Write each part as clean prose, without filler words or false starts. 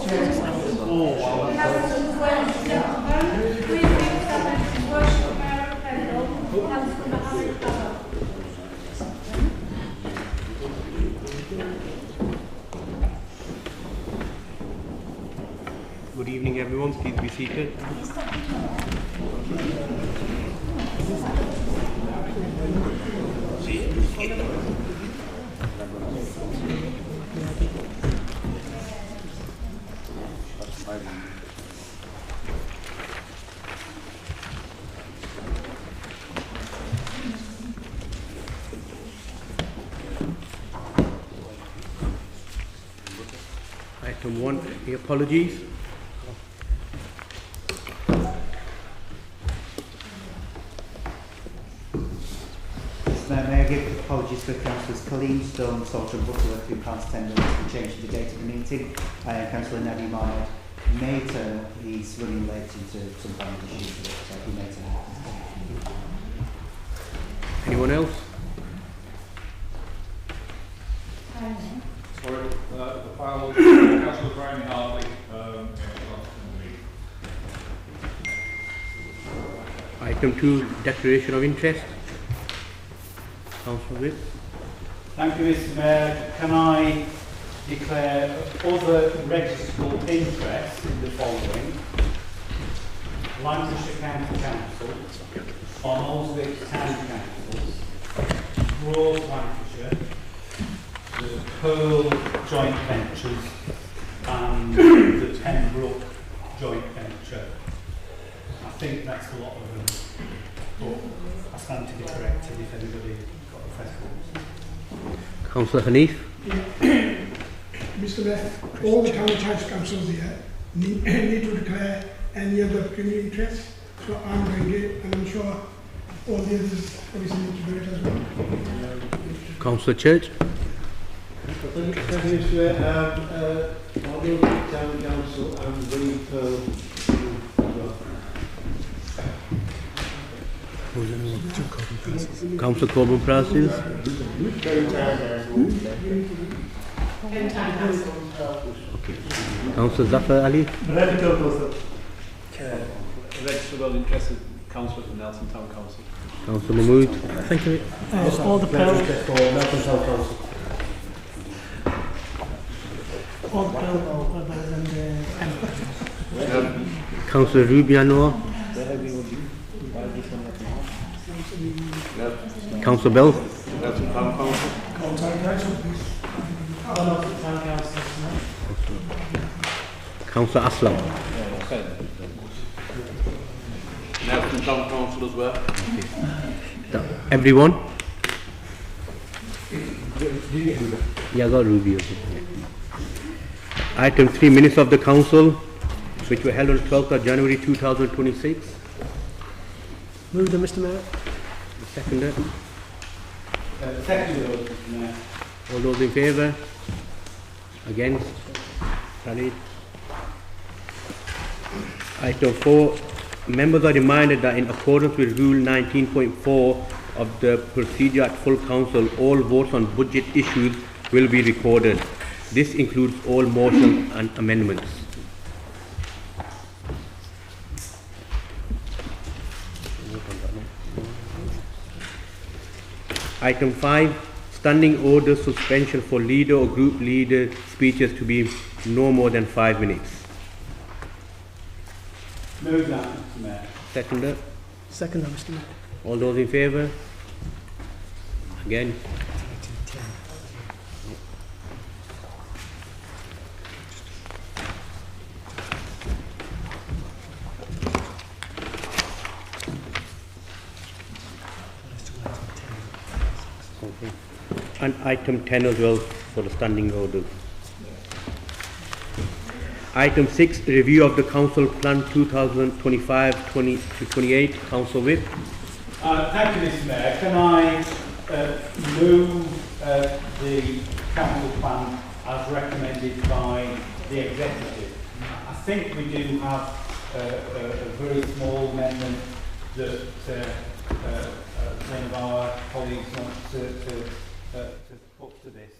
Good evening, everyone. Please be seated. Item 1, the apologies. May I give apologies for Councillors Colleen, Stone, Salter and Butterworth who can't attend and change the date of the meeting. Councillor Nadia Marnod may turn, he's running late into some family issues, so he may turn. Anyone else? Sorry, the file, Councillor Brian Hartley, Item 2, declaration of interest. Councillor Whip. Thank you, Mr. Mayor. Can I declare other registrable interests in the following? Lancashire County Council, on Alswick Town Councils, Broad Lancashire, the Pearl Joint Ventures, and the Pembroke Joint Venture. I think that's a lot of them, but I stand to be corrected if anybody got the questions. Councillor Hanif. Mr. Mayor, all the county councils here need to declare any other pecuniary interest. So I'm doing it, and I'm sure all the others obviously need to do it as well. Councillor Church. Thank you, Mr. Mayor. Although the Town Council and the Pearl Councillor Corbyn Prices. Councillor Zafar Ali. Registrable interested councillor from Nelson Town Council. Councillor Mahmood. Thank you. All the Pearl and Councillor Rubiano. Councillor Bell. Nelson Town Council. Councillor Aslam. Nelson Town Council as well. Everyone? Yeah, I got Ruby. Item 3, minutes of the council, which were held on 12th of January 2026. Move them, Mr. Mayor. Seconder. Second, Mr. Mayor. All those in favour? Against? Carried. Item 4, members are reminded that in accordance with Rule 19.4 of the Procedure at Full Council, all votes on budget issues will be recorded. This includes all motions and amendments. Item 5, standing order suspension for leader or group leader speeches to be no more than 5 minutes. Move that, Mr. Mayor. Seconder. Second, Mr. Mayor. All those in favour? Again. Okay. And item 10 as well for the standing order. Item 6, review of the council plan 2025-20 to 28. Council Whip. Thank you, Mr. Mayor. Can I move the council plan as recommended by the executive? I think we do have a very small amendment that one of our colleagues wants to put to this,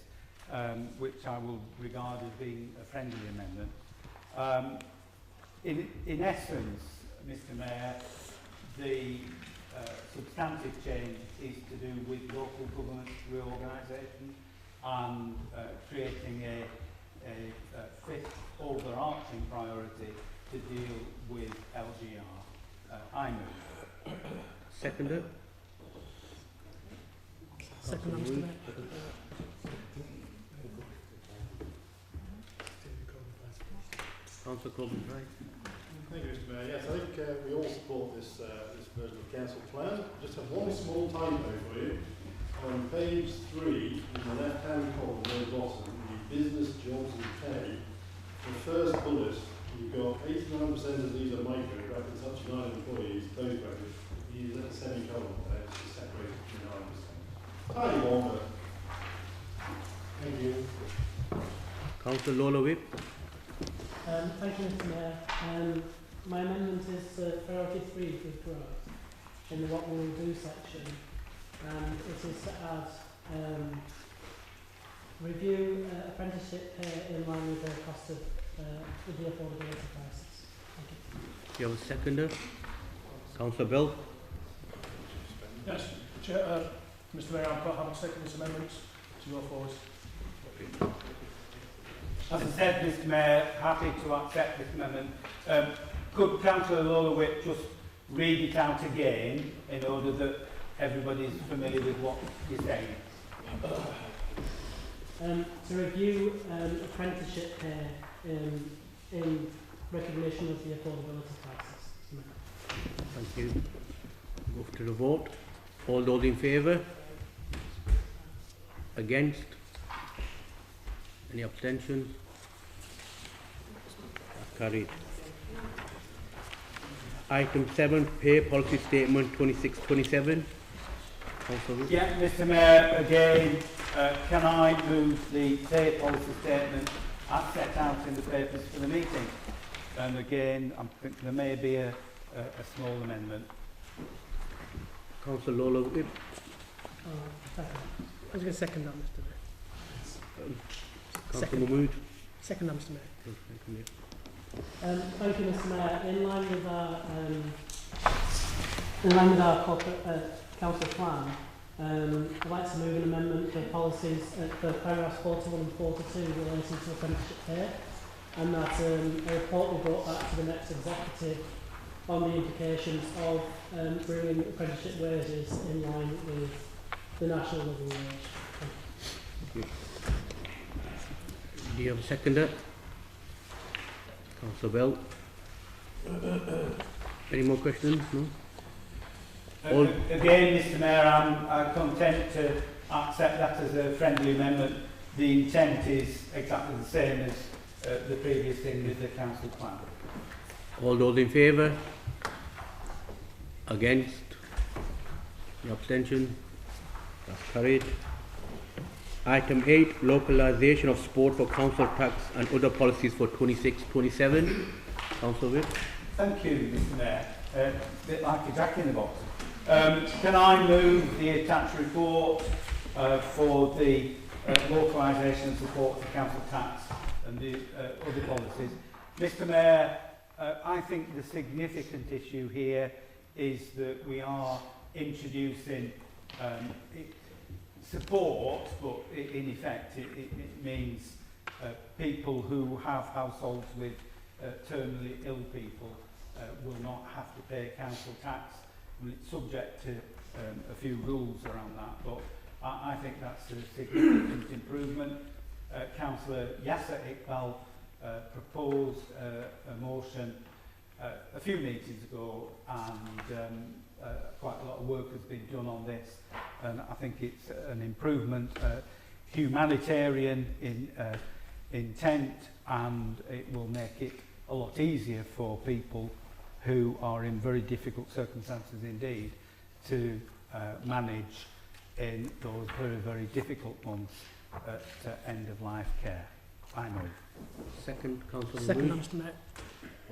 which I will regard as being a friendly amendment. In essence, Mr Mayor, the substantive change is to do with local government reorganisation and creating a fifth overarching priority to deal with LGR. I move. Seconder. Second by Mr Mayor. Councillor Corbyn Price. Thank you, Mr Mayor. Yes, I think we all support this version of council plan. Just have one small typo for you. On page 3, in the left-hand column near the bottom, the business, jobs and pay, the first bullet, you've got 89% of these are micro, brackets up to 9 employees, close brackets. You use a semicolon there, it's just separated from 9%. Tiny one, but thank you. Councillor Lola Whip. Thank you, Mr Mayor. My amendment is priority 3 for growth in the what we will do section. It is set as review apprenticeship pay in line with the cost of with the affordability crisis. Thank you. Do you have a seconder? Councillor Bell. Yes, Chair, Mr Mayor, I'm quite happy to second this amendment to your forward. As I said, Mr Mayor, happy to accept this amendment. Could Councillor Lola Whip just read it out again in order that everybody's familiar with what you're saying? To review apprenticeship pay in recognition of the affordability crisis. Mr Mayor. Thank you. Move to the vote. All those in favour? Against? Any abstentions? Carried. Item 7, Pay Policy Statement 2627. Councillor Whip. Yeah, Mr Mayor, again, can I move the pay policy statement as set out in the papers for the meeting? And again, I think there may be a small amendment. Councillor Lola Whip. Second. I was going to second that, Mr Mayor. Councillor Second. Mahmood. Second that, Mr Mayor. Thank you. Thank you, Mr Mayor. In line with our corporate council plan, I'd like to move an amendment for policies for paragraphs 41 and 42 relating to apprenticeship pay, and that a report be brought back to the next executive on the implications of bringing apprenticeship wages in line with the national living wage. Thank you. Do you have a seconder? Councillor Bell. Any more questions? No? Again, Mr Mayor, I'm content to accept that as a friendly amendment. The intent is exactly the same as the previous thing with the council plan. All those in favour? Against? Any abstention? That's carried. Item 8, Localisation of sport for council tax and other policies for 26-27. Councillor Whip. Thank you, Mr Mayor. A bit like a jack in the box. Can I move the attached report for the localisation and support for council tax and the other policies? Mr Mayor, I think the significant issue here is that we are introducing support, but in effect it means people who have households with terminally ill people will not have to pay council tax. Well, it's subject to a few rules around that, but I think that's a significant improvement. Councillor Yasser Iqbal proposed a motion a few meetings ago, and quite a lot of work has been done on this, and I think it's an improvement, humanitarian in intent, and it will make it a lot easier for people who are in very difficult circumstances indeed to manage in those very, very difficult months at end of life care. I move. Second, Councillor Second, Mahmood. Mr Mayor.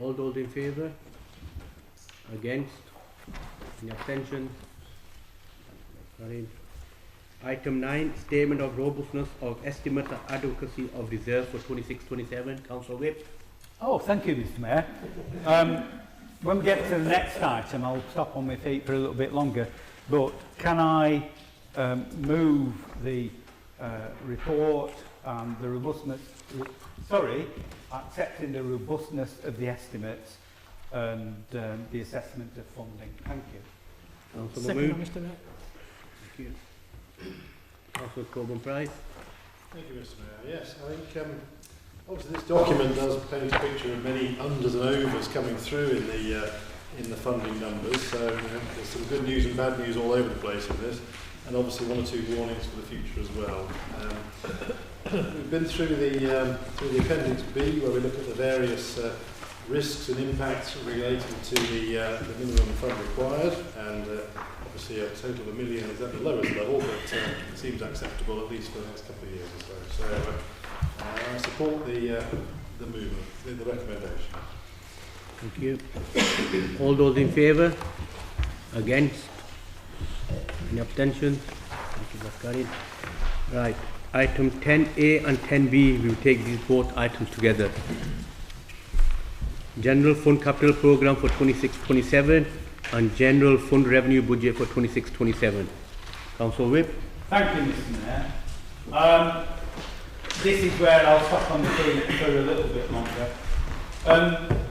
All those in favour? Against? Any abstention? Carried. Item 9, Statement of Robustness of Estimate of Adequacy of Reserves for 26-27. Councillor Whip. Oh, thank you, Mr. Mayor. When we get to the next item, I'll stop on my feet for a little bit longer. But can I move the report and the robustness, accepting the robustness of the estimates and the assessment of funding. Thank you. Councillor Second, Mahmood. Mr. Mayor. Thank you. Councillor Coburn Price. Thank you, Mr. Mayor. Yes, I think obviously this document does paint a picture of many unders and overs coming through in the funding numbers. So there's some good news and bad news all over the place in this, and obviously one or two warnings for the future as well. We've been through the Appendix B, where we look at the various risks and impacts relating to the minimum fund required, and obviously a total of £1 million is at the lowest level, but it seems acceptable at least for the next couple of years or so. So I support the movement, the recommendation. Thank you. All those in favour? Against? Any abstentions? Thank you, that's carried. Right. Item 10A and 10B, we will take these both items together. General Fund Capital Programme for 26-27 and General Fund Revenue Budget for 26-27. Councillor Whip. Thank you, Mr. Mayor. This is where I'll stop on the feet for a little bit longer.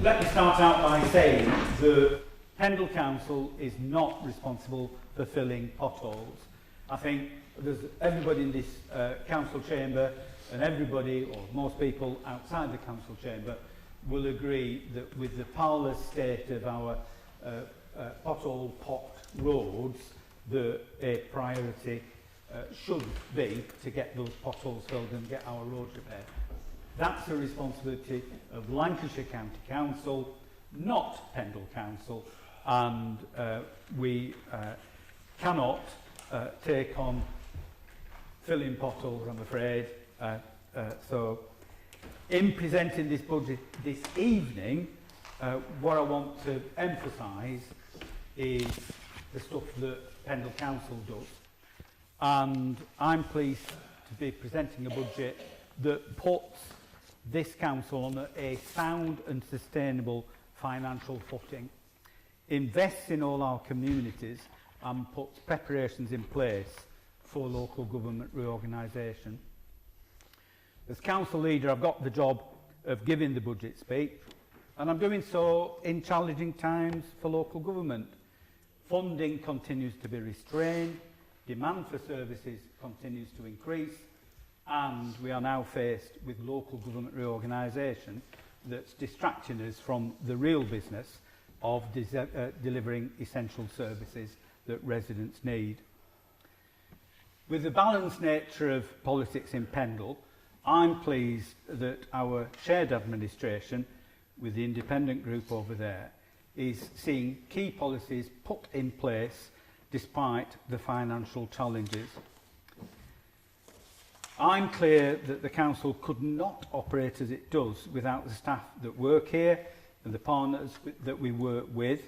Let me start out by saying that Pendle Council is not responsible for filling potholes. I think there's everybody in this council chamber and everybody, or most people outside the council chamber, will agree that with the parlous state of our pothole-pocked roads, that a priority should be to get those potholes filled and get our roads repaired. That's the responsibility of Lancashire County Council, not Pendle Council, and we cannot take on filling potholes, I'm afraid. So in presenting this budget this evening, what I want to emphasise is the stuff that Pendle Council does. And I'm pleased to be presenting a budget that puts this council on a sound and sustainable financial footing, invests in all our communities and puts preparations in place for local government reorganisation. As council leader, I've got the job of giving the budget speech, and I'm doing so in challenging times for local government. Funding continues to be restrained, demand for services continues to increase, and we are now faced with local government reorganisation that's distracting us from the real business of delivering essential services that residents need. With the balanced nature of politics in Pendle, I'm pleased that our shared administration, with the independent group over there, is seeing key policies put in place despite the financial challenges. I'm clear that the council could not operate as it does without the staff that work here and the partners that we work with,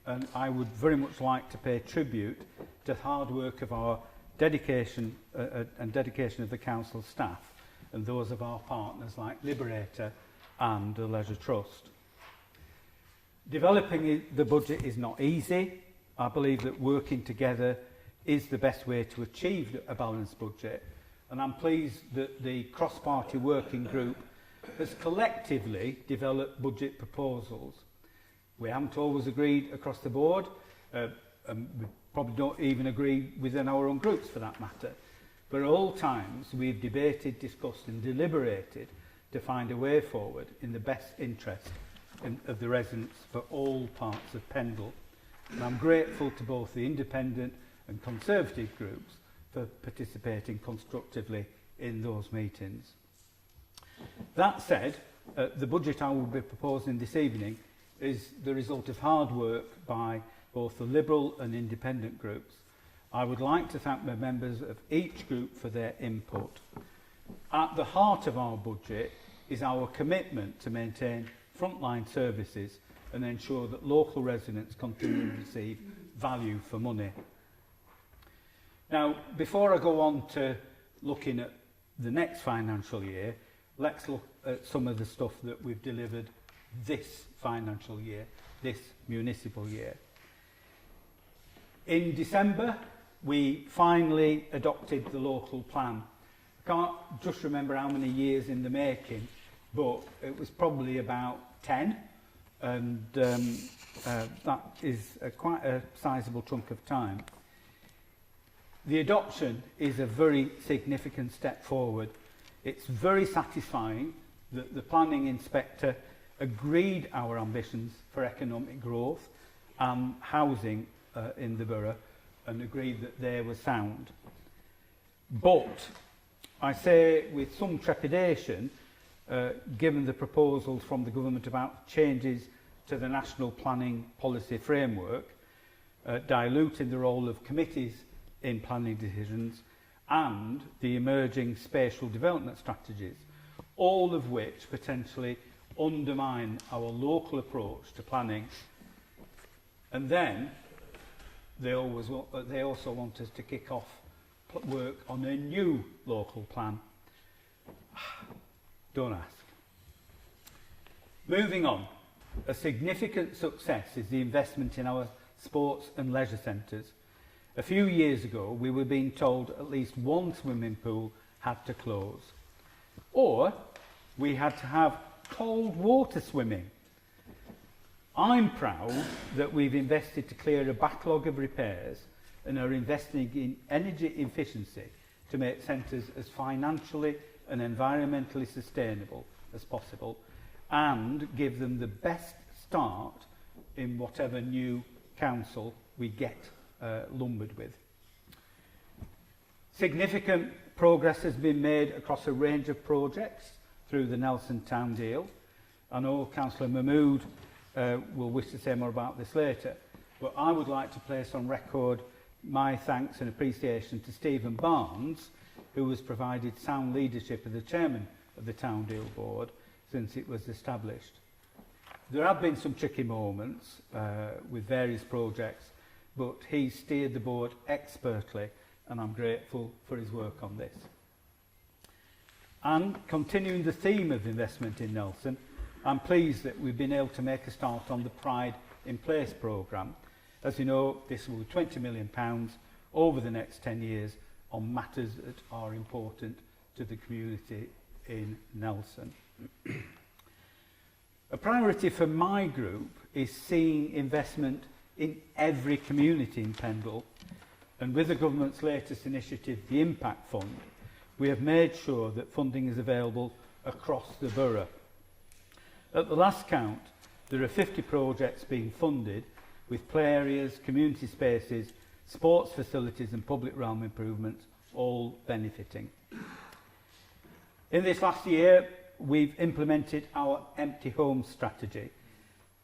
and I would very much like to pay tribute to the hard work of our dedication and dedication of the council staff and those of our partners like Liberator and the Leisure Trust. Developing the budget is not easy. I believe that working together is the best way to achieve a balanced budget, and I'm pleased that the cross-party working group has collectively developed budget proposals. We haven't always agreed across the board, and we probably don't even agree within our own groups for that matter. But at all times we've debated, discussed and deliberated to find a way forward in the best interest of the residents for all parts of Pendle. And I'm grateful to both the independent and conservative groups for participating constructively in those meetings. That said, the budget I will be proposing this evening is the result of hard work by both the Liberal and independent groups. I would like to thank the members of each group for their input. At the heart of our budget is our commitment to maintain frontline services and ensure that local residents continue to receive value for money. Now, before I go on to looking at the next financial year, let's look at some of the stuff that we've delivered this financial year, this municipal year. In December, we finally adopted the local plan. I can't just remember how many years in the making, but it was probably about 10, and that is quite a sizable chunk of time. The adoption is a very significant step forward. It's very satisfying that the planning inspector agreed our ambitions for economic growth and housing in the borough, and agreed that they were sound. But I say with some trepidation, given the proposals from the government about changes to the national planning policy framework, diluting the role of committees in planning decisions, and the emerging spatial development strategies, all of which potentially undermine our local approach to planning. And then they also want us to kick off work on a new local plan. Don't ask. Moving on, a significant success is the investment in our sports and leisure centres. A few years ago, we were being told at least one swimming pool had to close, or we had to have cold water swimming. I'm proud that we've invested to clear a backlog of repairs and are investing in energy efficiency to make centres as financially and environmentally sustainable as possible, and give them the best start in whatever new council we get lumbered with. Significant progress has been made across a range of projects through the Nelson Town deal. I know Councillor Mahmood will wish to say more about this later, but I would like to place on record my thanks and appreciation to Stephen Barnes, who has provided sound leadership as the chairman of the Town Deal Board since it was established. There have been some tricky moments with various projects, but he steered the board expertly, and I'm grateful for his work on this. And continuing the theme of investment in Nelson, I'm pleased that we've been able to make a start on the Pride in Place programme. As you know, this will be £20 million over the next 10 years on matters that are important to the community in Nelson. A priority for my group is seeing investment in every community in Pendle, and with the government's latest initiative, the Impact Fund, we have made sure that funding is available across the borough. At the last count, there are 50 projects being funded, with play areas, community spaces, sports facilities and public realm improvements all benefiting. In this last year, we've implemented our empty home strategy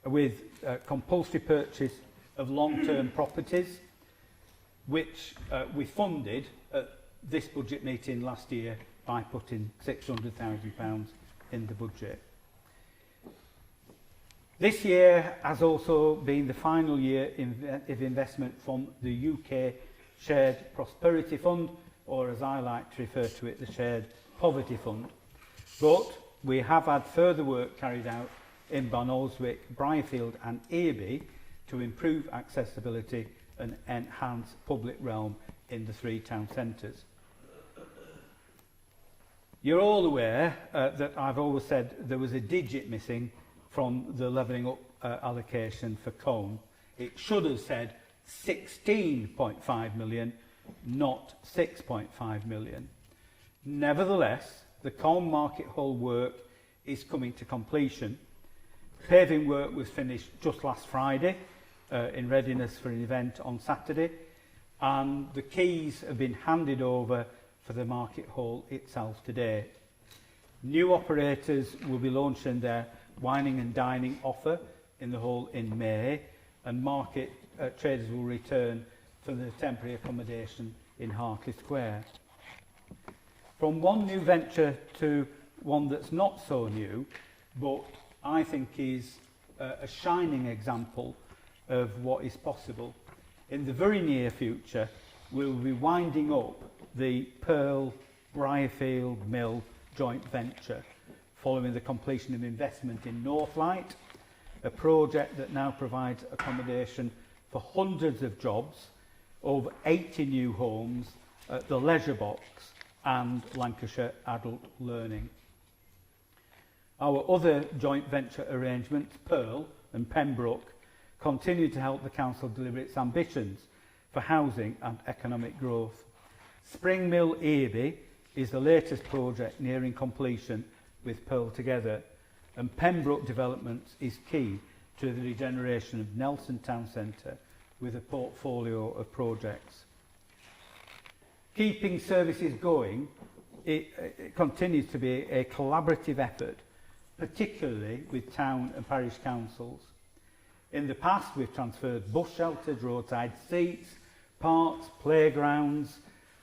with compulsory purchase of long-term properties, which we funded at this budget meeting last year by putting £600,000 in the budget. This year has also been the final year of investment from the UK Shared Prosperity Fund, or as I like to refer to it, the Shared Poverty Fund. But we have had further work carried out in Barnoldswick, Briarfield and Earby to improve accessibility and enhance public realm in the 3 town centres. You're all aware that I've always said there was a digit missing from the Levelling Up allocation for Colne. It should have said 16.5 million, not 6.5 million. Nevertheless, the Colne Market Hall work is coming to completion. Paving work was finished just last Friday in readiness for an event on Saturday, and the keys have been handed over for the Market Hall itself today. New operators will be launching their wining and dining offer in the hall in May, and market traders will return for the temporary accommodation in Hartley Square. From one new venture to one that's not so new, but I think is a shining example of what is possible. In the very near future, we'll be winding up the Pearl Briarfield Mill joint venture, following the completion of investment in Northlight, a project that now provides accommodation for hundreds of jobs, over 80 new homes at the Leisure Box and Lancashire Adult Learning. Our other joint venture arrangements, Pearl and Pembroke, continue to help the council deliver its ambitions for housing and economic growth. Spring Mill Earby is the latest project nearing completion with Pearl together, and Pembroke Developments is key to the regeneration of Nelson Town Centre with a portfolio of projects. Keeping services going, it continues to be a collaborative effort, particularly with town and parish councils. In the past, we've transferred bus shelters, roadside seats, parks, playgrounds,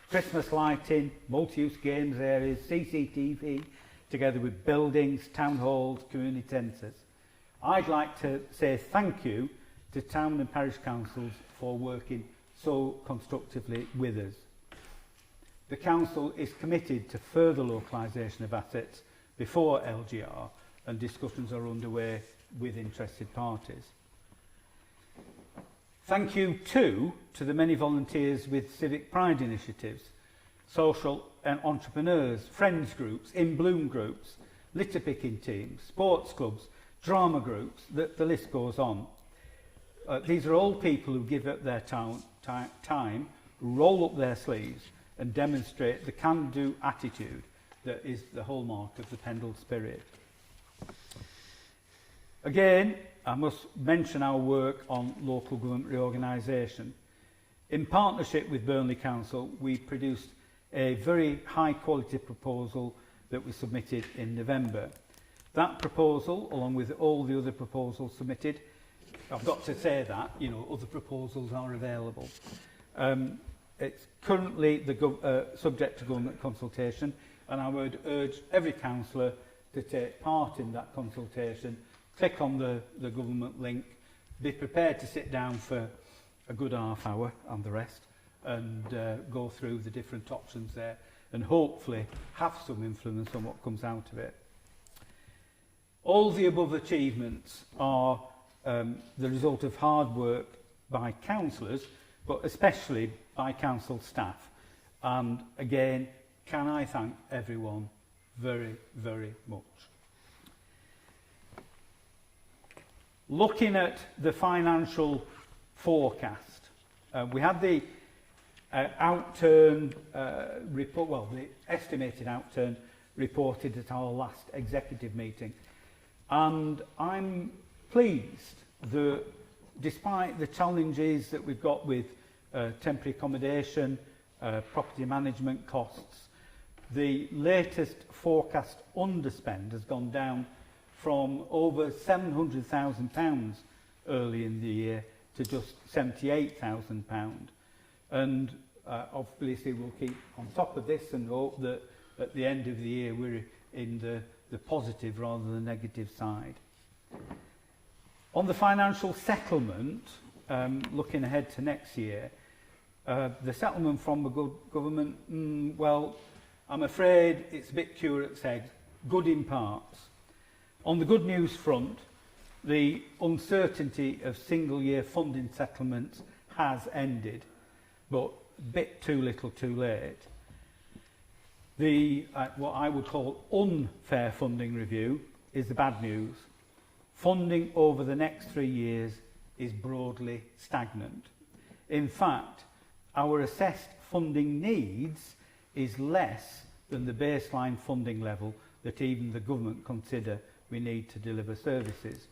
Christmas lighting, multi-use games areas, CCTV, together with buildings, town halls, community centres. I'd like to say thank you to town and parish councils for working so constructively with us. The council is committed to further localisation of assets before LGR, and discussions are underway with interested parties. Thank you too to the many volunteers with Civic Pride initiatives, social and entrepreneurs, friends groups, in bloom groups, litter picking teams, sports clubs, drama groups, the list goes on. These are all people who give up their time, roll up their sleeves and demonstrate the can-do attitude that is the hallmark of the Pendle spirit. Again, I must mention our work on local government reorganisation. In partnership with Burnley Council, we produced a very high-quality proposal that we submitted in November. That proposal, along with all the other proposals submitted, I've got to say that, you know, other proposals are available. It's currently subject to government consultation, and I would urge every councillor to take part in that consultation. Click on the government link, be prepared to sit down for a good half hour and the rest, and go through the different options there, and hopefully have some influence on what comes out of it. All the above achievements are the result of hard work by councillors, but especially by council staff. And again, can I thank everyone very, very much. Looking at the financial forecast, we had the outturn report, well, the estimated outturn reported at our last executive meeting. And I'm pleased that despite the challenges that we've got with temporary accommodation, property management costs, the latest forecast underspend has gone down from over £700,000 early in the year to just £78,000. And obviously we'll keep on top of this and hope that at the end of the year we're in the positive rather than the negative side. On the financial settlement, looking ahead to next year, the settlement from the government, well, I'm afraid it's a bit curate's egg, good in parts. On the good news front, the uncertainty of single-year funding settlements has ended, but a bit too little too late. The what I would call unfair funding review is the bad news. Funding over the next 3 years is broadly stagnant. In fact, our assessed funding needs is less than the baseline funding level that even the government consider we need to deliver services.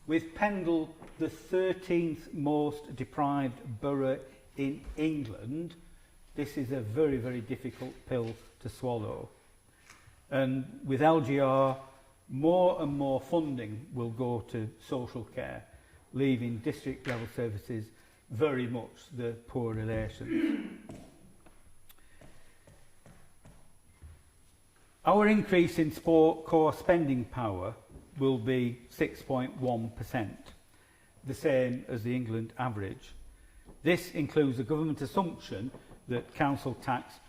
With Pendle the 13th most deprived borough in England, this is a very, very difficult pill to swallow. And with LGR, more and more funding will go to social care, leaving district level services very much the poor relations. Our increase in sport core spending power will be 6.1%, the same as the England average. This includes a government assumption that council tax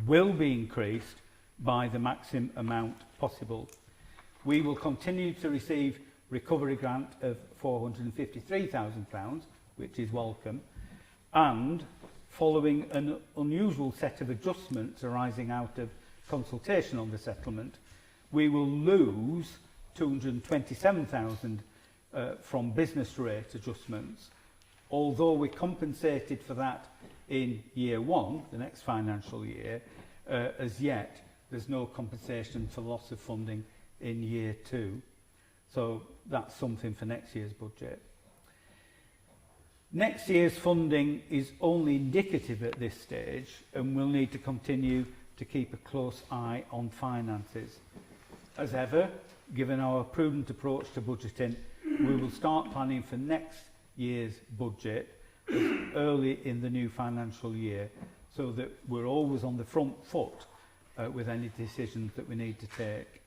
will be increased by the maximum amount possible. We will continue to receive recovery grant of £453,000, which is welcome, and following an unusual set of adjustments arising out of consultation on the settlement, we will lose £227,000 from business rate adjustments, although we compensated for that in year one, the next financial year. As yet, there's no compensation for loss of funding in year two. So that's something for next year's budget. Next year's funding is only indicative at this stage, and we'll need to continue to keep a close eye on finances. As ever, given our prudent approach to budgeting, we will start planning for next year's budget as early in the new financial year, so that we're always on the front foot with any decisions that we need to take.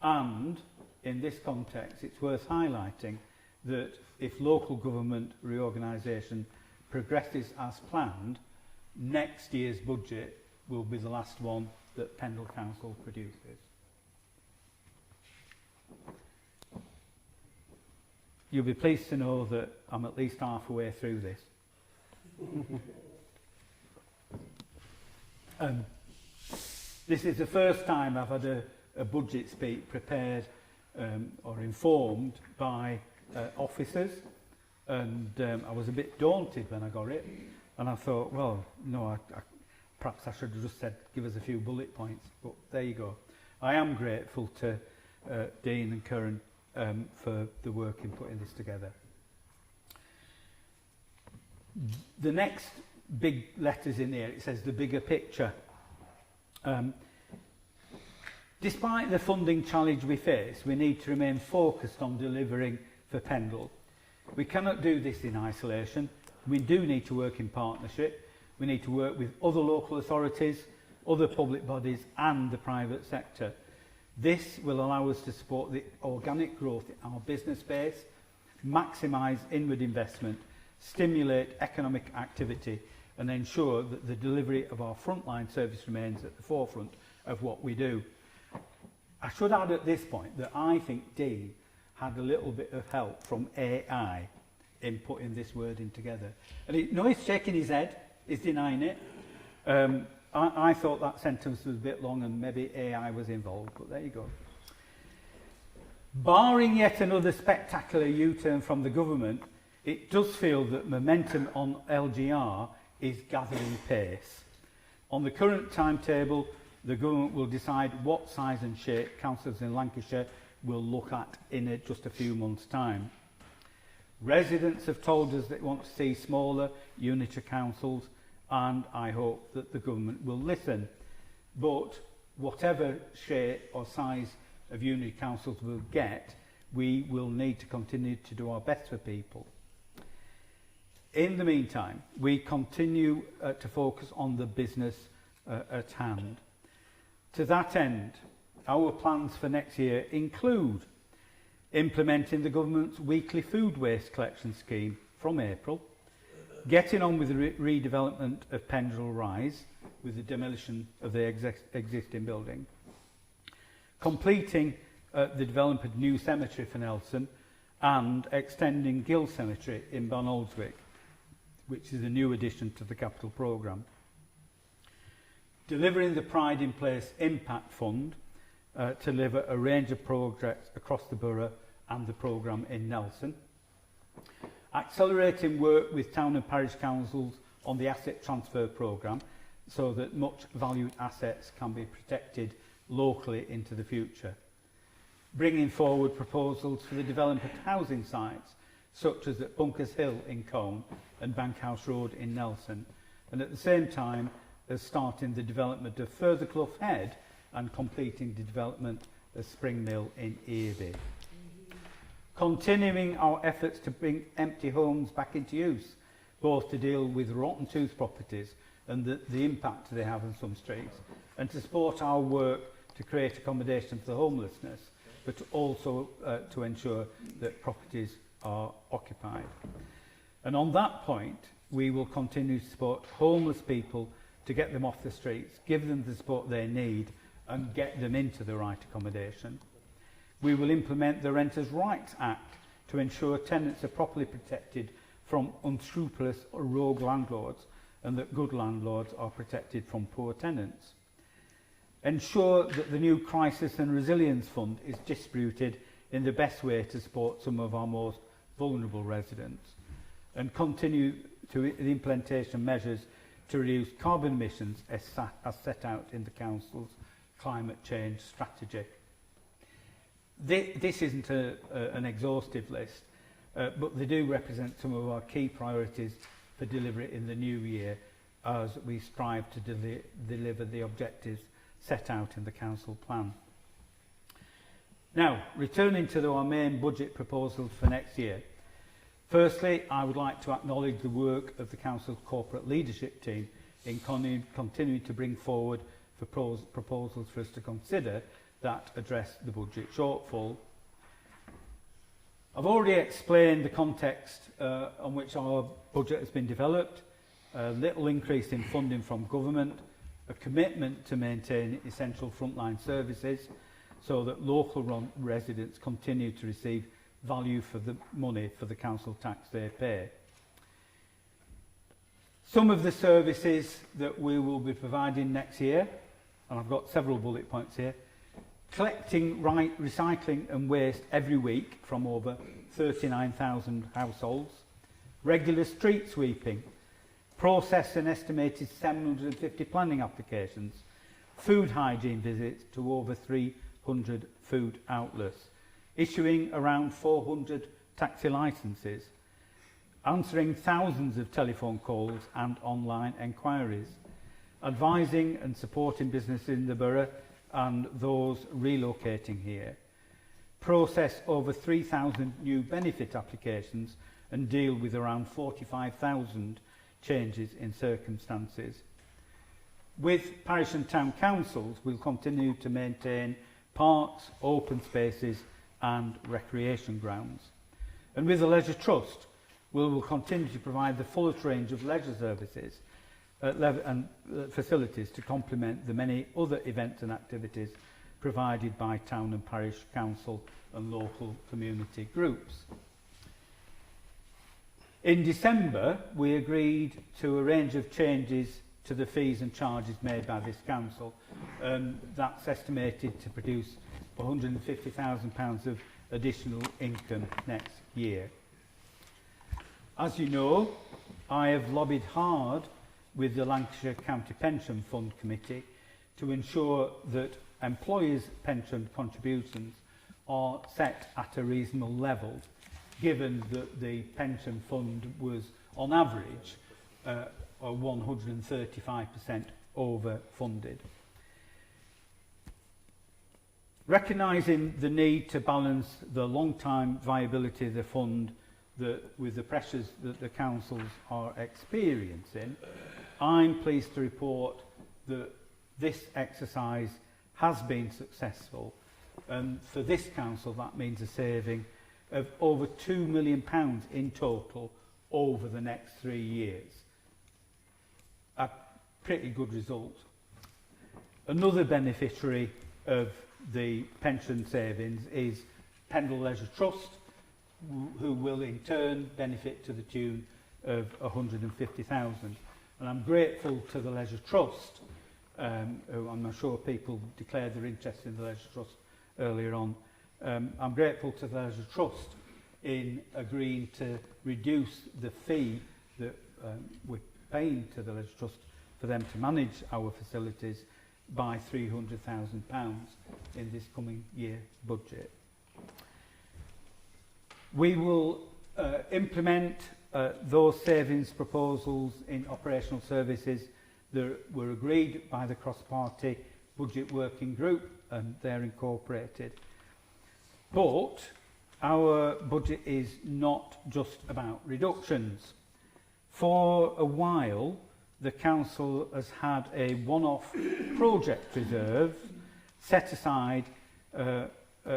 And in this context, it's worth highlighting that if local government reorganisation progresses as planned, next year's budget will be the last one that Pendle Council produces. You'll be pleased to know that I'm at least halfway through this. This is the first time I've had a budget speech prepared or informed by officers, and I was a bit daunted when I got it, and I thought, well, no, perhaps I should have just said, give us a few bullet points, but there you go. I am grateful to Dean and Karen for the work in putting this together. The next big letters in here, it says the bigger picture. Despite the funding challenge we face, we need to remain focused on delivering for Pendle. We cannot do this in isolation. We do need to work in partnership. We need to work with other local authorities, other public bodies and the private sector. This will allow us to support the organic growth in our business base, maximise inward investment, stimulate economic activity and ensure that the delivery of our frontline service remains at the forefront of what we do. I should add at this point that I think Dean had a little bit of help from AI in putting this wording together. And no, he's shaking his head, he's denying it. I thought that sentence was a bit long and maybe AI was involved, but there you go. Barring yet another spectacular U-turn from the government, it does feel that momentum on LGR is gathering pace. On the current timetable, the government will decide what size and shape councils in Lancashire will look at in just a few months' time. Residents have told us they want to see smaller unitary councils, and I hope that the government will listen. But whatever shape or size of unitary councils we'll get, we will need to continue to do our best for people. In the meantime, we continue to focus on the business at hand. To that end, our plans for next year include implementing the government's weekly food waste collection scheme from April, getting on with the redevelopment of Pendle Rise with the demolition of the existing building, completing the development of new cemetery for Nelson, and extending Gill Cemetery in Bonoldswick, which is a new addition to the capital programme. Delivering the Pride in Place Impact Fund to deliver a range of projects across the borough and the programme in Nelson. Accelerating work with town and parish councils on the asset transfer programme so that much valued assets can be protected locally into the future. Bringing forward proposals for the development of housing sites such as at Bunkers Hill in Colne and Bankhouse Road in Nelson, and at the same time as starting the development of further Clough Head and completing the development of Spring Mill in Earby. Continuing our efforts to bring empty homes back into use, both to deal with rotten tooth properties and the impact they have on some streets, and to support our work to create accommodation for the homelessness, but also to ensure that properties are occupied. And on that point, we will continue to support homeless people to get them off the streets, give them the support they need and get them into the right accommodation. We will implement the Renters' Rights Act to ensure tenants are properly protected from unscrupulous or rogue landlords, and that good landlords are protected from poor tenants. Ensure that the new Crisis and Resilience Fund is distributed in the best way to support some of our most vulnerable residents, and continue to the implementation measures to reduce carbon emissions as set out in the Council's climate change strategy. This isn't an exhaustive list, but they do represent some of our key priorities for delivery in the new year as we strive to deliver the objectives set out in the Council plan. Now, returning to our main budget proposals for next year. Firstly, I would like to acknowledge the work of the Council's corporate leadership team in continuing to bring forward proposals for us to consider that address the budget shortfall. I've already explained the context on which our budget has been developed, a little increase in funding from government, a commitment to maintain essential frontline services so that local residents continue to receive value for the money for the council tax they pay. Some of the services that we will be providing next year, and I've got several bullet points here: collecting recycling and waste every week from over 39,000 households, regular street sweeping, process an estimated 750 planning applications, food hygiene visits to over 300 food outlets, issuing around 400 taxi licences, answering thousands of telephone calls and online enquiries, advising and supporting businesses in the borough and those relocating here, process over 3,000 new benefit applications and deal with around 45,000 changes in circumstances. With parish and town councils, we'll continue to maintain parks, open spaces and recreation grounds. And with the Leisure Trust, we will continue to provide the fullest range of leisure services and facilities to complement the many other events and activities provided by town and parish council and local community groups. In December, we agreed to a range of changes to the fees and charges made by this council. That's estimated to produce £150,000 of additional income next year. As you know, I have lobbied hard with the Lancashire County Pension Fund Committee to ensure that employers' pension contributions are set at a reasonable level, given that the pension fund was, on average, 135% overfunded. Recognising the need to balance the long-term viability of the fund with the pressures that the councils are experiencing, I'm pleased to report that this exercise has been successful, and for this council that means a saving of over £2 million in total over the next 3 years. A pretty good result. Another beneficiary of the pension savings is Pendle Leisure Trust, who will in turn benefit to the tune of £150,000. And I'm grateful to the Leisure Trust, who I'm sure people declared their interest in the Leisure Trust earlier on. I'm grateful to the Leisure Trust in agreeing to reduce the fee that we're paying to the Leisure Trust for them to manage our facilities by £300,000 in this coming year budget. We will implement those savings proposals in operational services that were agreed by the cross-party budget working group, and they're incorporated. But our budget is not just about reductions. For a while, the council has had a one-off project reserve set aside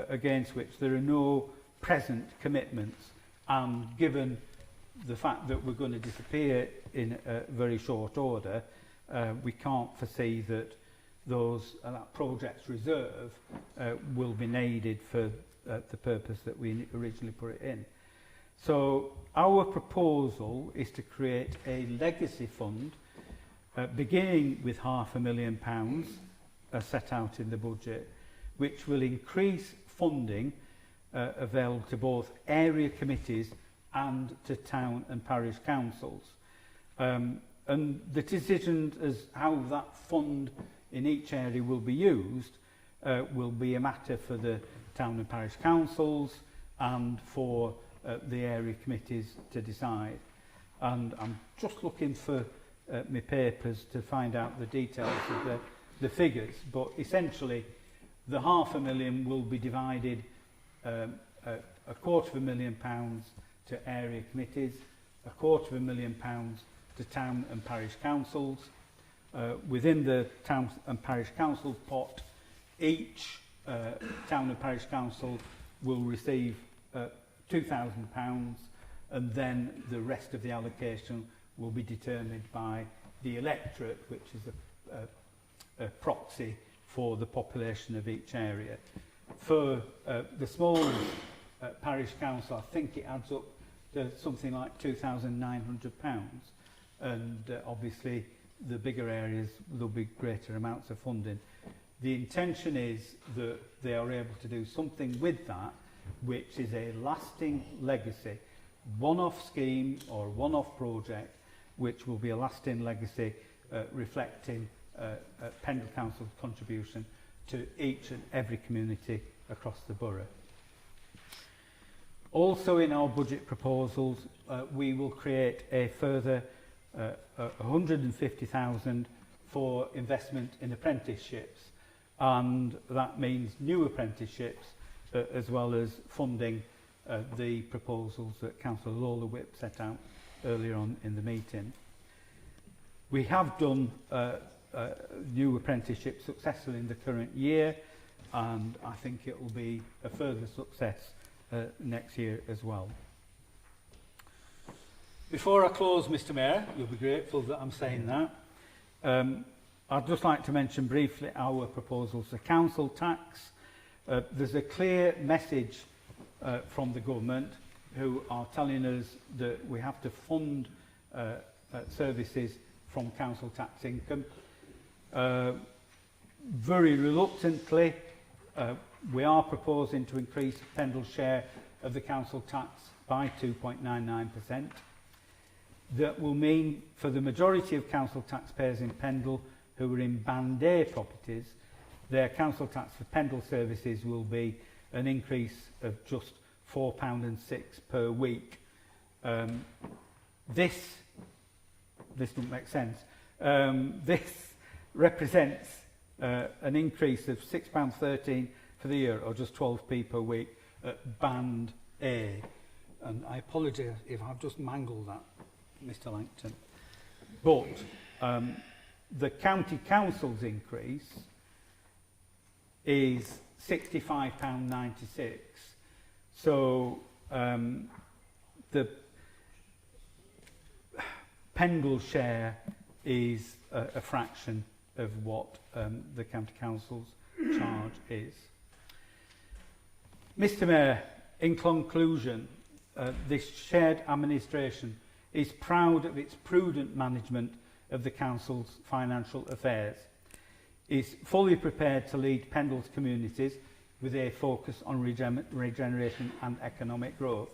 against which there are no present commitments, and given the fact that we're going to disappear in a very short order, we can't foresee that that project's reserve will be needed for the purpose that we originally put it in. So our proposal is to create a legacy fund beginning with £500,000 set out in the budget, which will increase funding available to both area committees and to town and parish councils. And the decision as how that fund in each area will be used will be a matter for the town and parish councils and for the area committees to decide. And I'm just looking for my papers to find out the details of the figures, but essentially the £500,000 will be divided £250,000 to area committees, £250,000 to town and parish councils. Within the town and parish council pot, each town and parish council will receive £2,000, and then the rest of the allocation will be determined by the electorate, which is a proxy for the population of each area. For the small parish council, I think it adds up to something like £2,900, and obviously the bigger areas there'll be greater amounts of funding. The intention is that they are able to do something with that which is a lasting legacy, one-off scheme or one-off project which will be a lasting legacy reflecting Pendle Council's contribution to each and every community across the borough. Also in our budget proposals, we will create a further 150,000 for investment in apprenticeships, and that means new apprenticeships as well as funding the proposals that Councillor Lawler Whip set out earlier on in the meeting. We have done new apprenticeships successfully in the current year, and I think it will be a further success next year as well. Before I close, Mr Mayor, you'll be grateful that I'm saying that. I'd just like to mention briefly our proposals. The council tax, there's a clear message from the government who are telling us that we have to fund services from council tax income. Very reluctantly, we are proposing to increase Pendle's share of the council tax by 2.99%. That will mean for the majority of council taxpayers in Pendle who are in Band A properties, their council tax for Pendle services will be an increase of just £4.06 per week. This doesn't make sense. This represents an increase of £6.13 for the year, or just 12p per week at Band A. And I apologise if I've just mangled that, Mr Langton. But the county council's increase is £65.96. So the Pendle share is a fraction of what the county council's charge is. Mr Mayor, in conclusion, this shared administration is proud of its prudent management of the council's financial affairs, is fully prepared to lead Pendle's communities with a focus on regeneration and economic growth,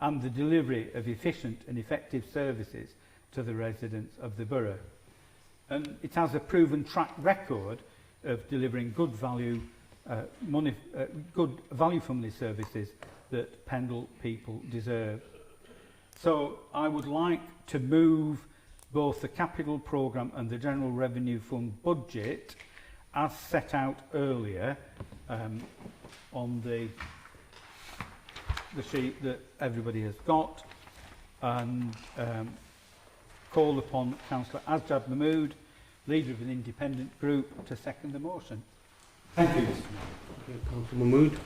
and the delivery of efficient and effective services to the residents of the borough. And it has a proven track record of delivering good value for money services that Pendle people deserve. So I would like to move both the capital programme and the General Revenue Fund budget as set out earlier on the sheet that everybody has got, and call upon Councillor Asjad Mahmood, leader of an independent group, to second the motion. Thank you, Mr Mayor. Councillor Mahmood.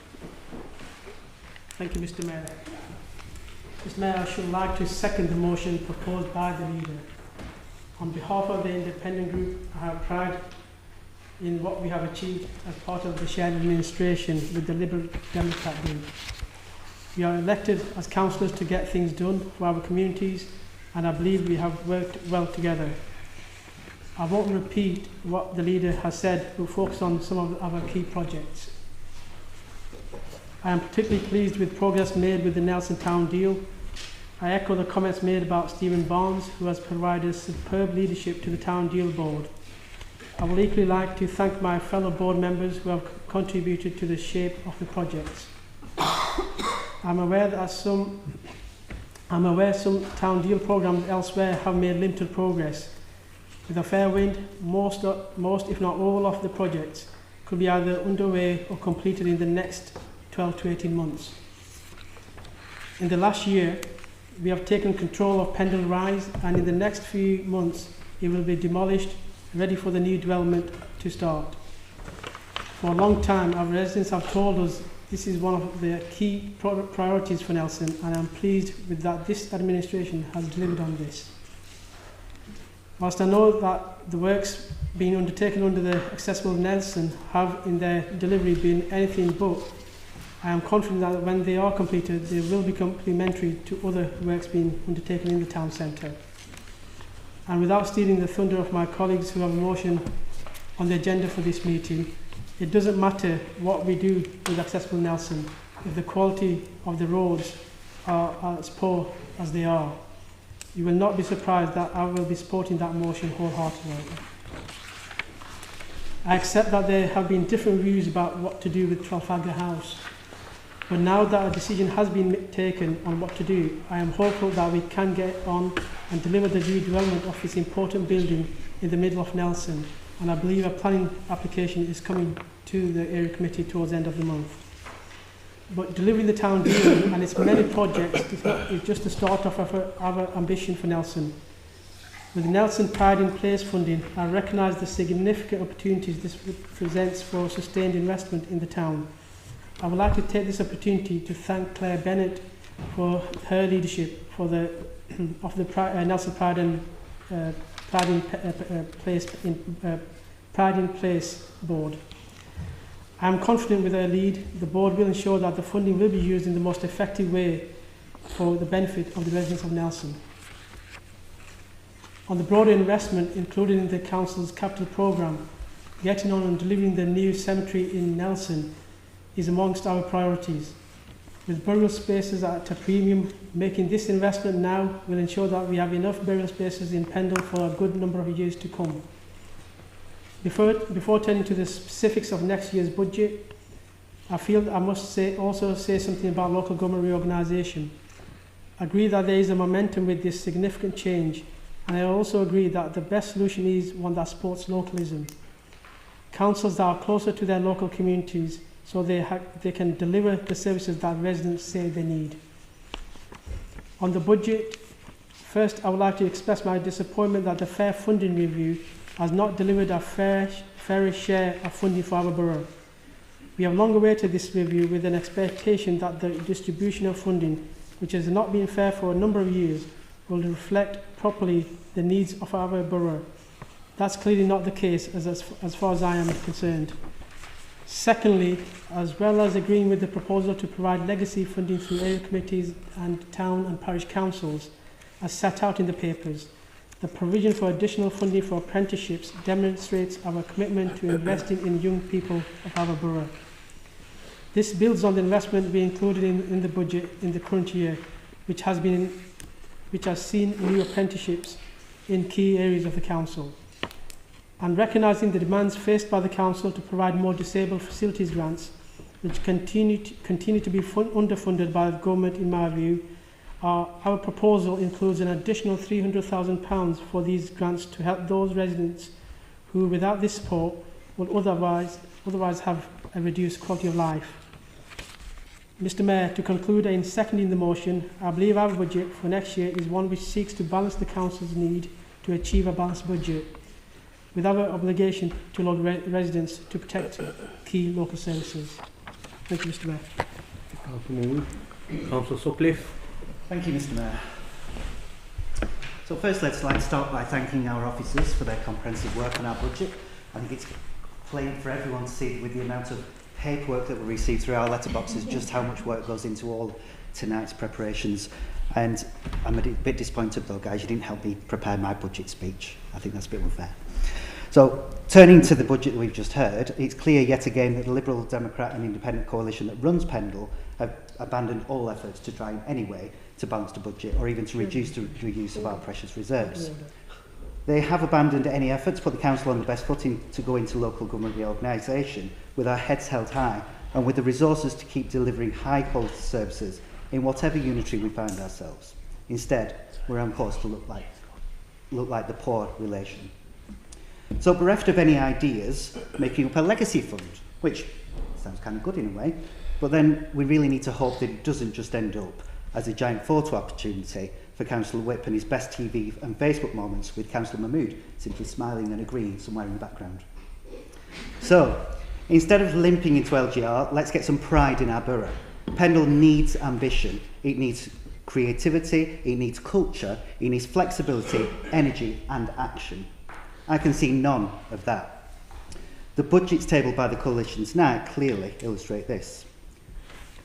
Thank you, Mr Mayor. Mr Mayor, I should like to second the motion proposed by the leader. On behalf of the independent group, I have pride in what we have achieved as part of the shared administration with the Liberal Democrat group. We are elected as councillors to get things done for our communities, and I believe we have worked well together. I won't repeat what the leader has said, but focus on some of our key projects. I am particularly pleased with progress made with the Nelson Town deal. I echo the comments made about Stephen Barnes, who has provided superb leadership to the Town Deal Board. I would equally like to thank my fellow board members who have contributed to the shape of the projects. I'm aware some Town Deal programmes elsewhere have made limited progress. With a fair wind, most if not all of the projects could be either underway or completed in the next 12 to 18 months. In the last year, we have taken control of Pendle Rise, and in the next few months it will be demolished, ready for the new development to start. For a long time, our residents have told us this is one of the key priorities for Nelson, and I'm pleased with that this administration has delivered on this. Whilst I know that the works being undertaken under the Accessible Nelson have in their delivery been anything but, I am confident that when they are completed, they will be complementary to other works being undertaken in the town centre. And without stealing the thunder of my colleagues who have a motion on the agenda for this meeting, it doesn't matter what we do with Accessible Nelson if the quality of the roads are as poor as they are. You will not be surprised that I will be supporting that motion wholeheartedly. I accept that there have been different views about what to do with Trafalgar House. But now that a decision has been taken on what to do, I am hopeful that we can get on and deliver the redevelopment of this important building in the middle of Nelson, and I believe a planning application is coming to the area committee towards the end of the month. But delivering the town deal and its many projects is just the start of our ambition for Nelson. With Nelson Pride in Place funding, I recognise the significant opportunities this presents for sustained investment in the town. I would like to take this opportunity to thank Claire Bennett for her leadership of the Nelson Pride in Place board. I am confident with her lead, the board will ensure that the funding will be used in the most effective way for the benefit of the residents of Nelson. On the broader investment included in the council's capital programme, getting on and delivering the new cemetery in Nelson is amongst our priorities. With burial spaces at a premium, making this investment now will ensure that we have enough burial spaces in Pendle for a good number of years to come. Before turning to the specifics of next year's budget, I feel I must also say something about local government reorganisation. I agree that there is a momentum with this significant change, and I also agree that the best solution is one that supports localism. Councils that are closer to their local communities so they can deliver the services that residents say they need. On the budget, first I would like to express my disappointment that the Fair Funding Review has not delivered a fair share of funding for our borough. We have long awaited this review with an expectation that the distribution of funding, which has not been fair for a number of years, will reflect properly the needs of our borough. That's clearly not the case as far as I am concerned. Secondly, as well as agreeing with the proposal to provide legacy funding through area committees and town and parish councils, as set out in the papers, the provision for additional funding for apprenticeships demonstrates our commitment to investing in young people of our borough. This builds on the investment we included in the budget in the current year, which has seen new apprenticeships in key areas of the council. And recognising the demands faced by the council to provide more disabled facilities grants, which continue to be underfunded by the government in my view, our proposal includes an additional £300,000 for these grants to help those residents who, without this support, will otherwise have a reduced quality of life. Mr Mayor, to conclude in seconding the motion, I believe our budget for next year is one which seeks to balance the council's need to achieve a balanced budget with our obligation to local residents to protect key local services. Thank you, Mr Mayor. Councillor Sutcliffe. Thank you, Mr Mayor. So first, let's start by thanking our officers for their comprehensive work on our budget. I think it's plain for everyone to see with the amount of paperwork that we receive through our letterboxes, just how much work goes into all tonight's preparations. And I'm a bit disappointed though, guys, you didn't help me prepare my budget speech. I think that's a bit unfair. So, turning to the budget that we've just heard, it's clear yet again that the Liberal, Democrat and Independent coalition that runs Pendle have abandoned all efforts to try in any way to balance the budget or even to reduce the use of our precious reserves. They have abandoned any effort to put the council on the best footing to go into local government reorganisation with our heads held high and with the resources to keep delivering high quality services in whatever unitary we find ourselves. Instead, we're on course to look like the poor relation. So bereft of any ideas, making up a legacy fund, which sounds kind of good in a way, but then we really need to hope that it doesn't just end up as a giant photo opportunity for Councillor Whip and his best TV and Facebook moments with Councillor Mahmood simply smiling and agreeing somewhere in the background. So, instead of limping into LGR, let's get some pride in our borough. Pendle needs ambition, it needs creativity, it needs culture, it needs flexibility, energy and action. I can see none of that. The budgets tabled by the coalition tonight clearly illustrate this.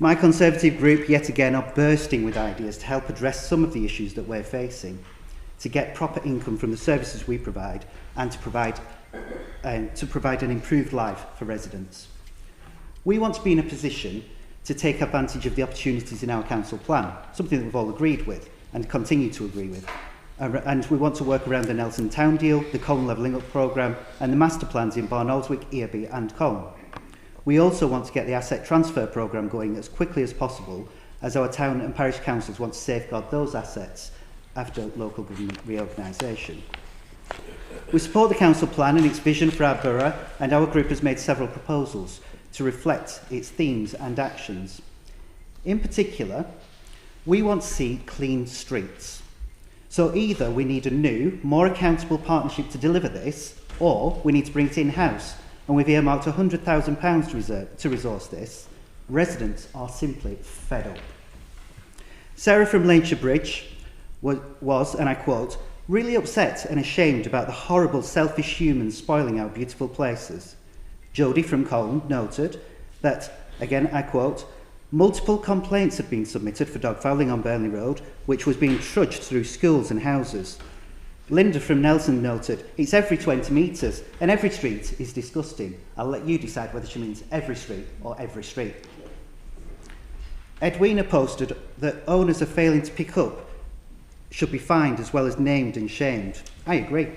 My Conservative group yet again are bursting with ideas to help address some of the issues that we're facing, to get proper income from the services we provide and to provide an improved life for residents. We want to be in a position to take advantage of the opportunities in our council plan, something that we've all agreed with and continue to agree with. And we want to work around the Nelson Town deal, the Colne Levelling Up programme and the master plans in Barnoldswick, Earby and Colne. We also want to get the asset transfer programme going as quickly as possible, as our town and parish councils want to safeguard those assets after local government reorganisation. We support the council plan and its vision for our borough, and our group has made several proposals to reflect its themes and actions. In particular, we want to see clean streets. So either we need a new, more accountable partnership to deliver this, or we need to bring it in-house, and we've earmarked £100,000 to resource this. Residents are simply fed up. Sarah from Laneshire Bridge was, and I quote, really upset and ashamed about the horrible selfish humans spoiling our beautiful places. Jodie from Colne noted that, again I quote, multiple complaints had been submitted for dogfouling on Burnley Road, which was being trudged through schools and houses. Linda from Nelson noted, it's every 20 metres and every street is disgusting. I'll let you decide whether she means every street or every street. Edwina posted that owners are failing to pick up should be fined as well as named and shamed. I agree.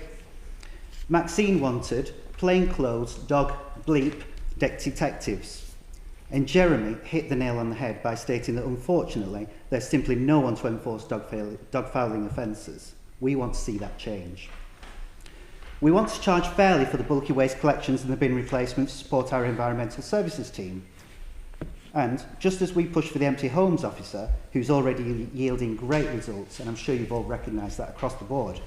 Maxine wanted plainclothes dog bleep detectives. And Jeremy hit the nail on the head by stating that unfortunately there's simply no one to enforce dogfouling offences. We want to see that change. We want to charge fairly for the bulky waste collections and the bin replacements to support our environmental services team. And just as we push for the empty homes officer, who's already yielding great results, and I'm sure you've all recognised that across the board,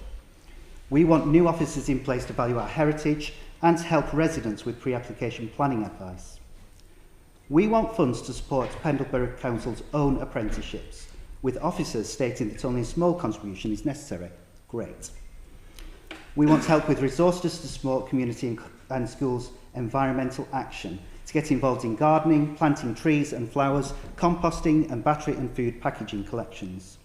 we want new officers in place to value our heritage and to help residents with pre-application planning advice. We want funds to support Pendle Borough Council's own apprenticeships, with officers stating that only a small contribution is necessary. Great. We want help with resources to support community and schools' environmental action, to get involved in gardening, planting trees and flowers, composting and battery and food packaging collections.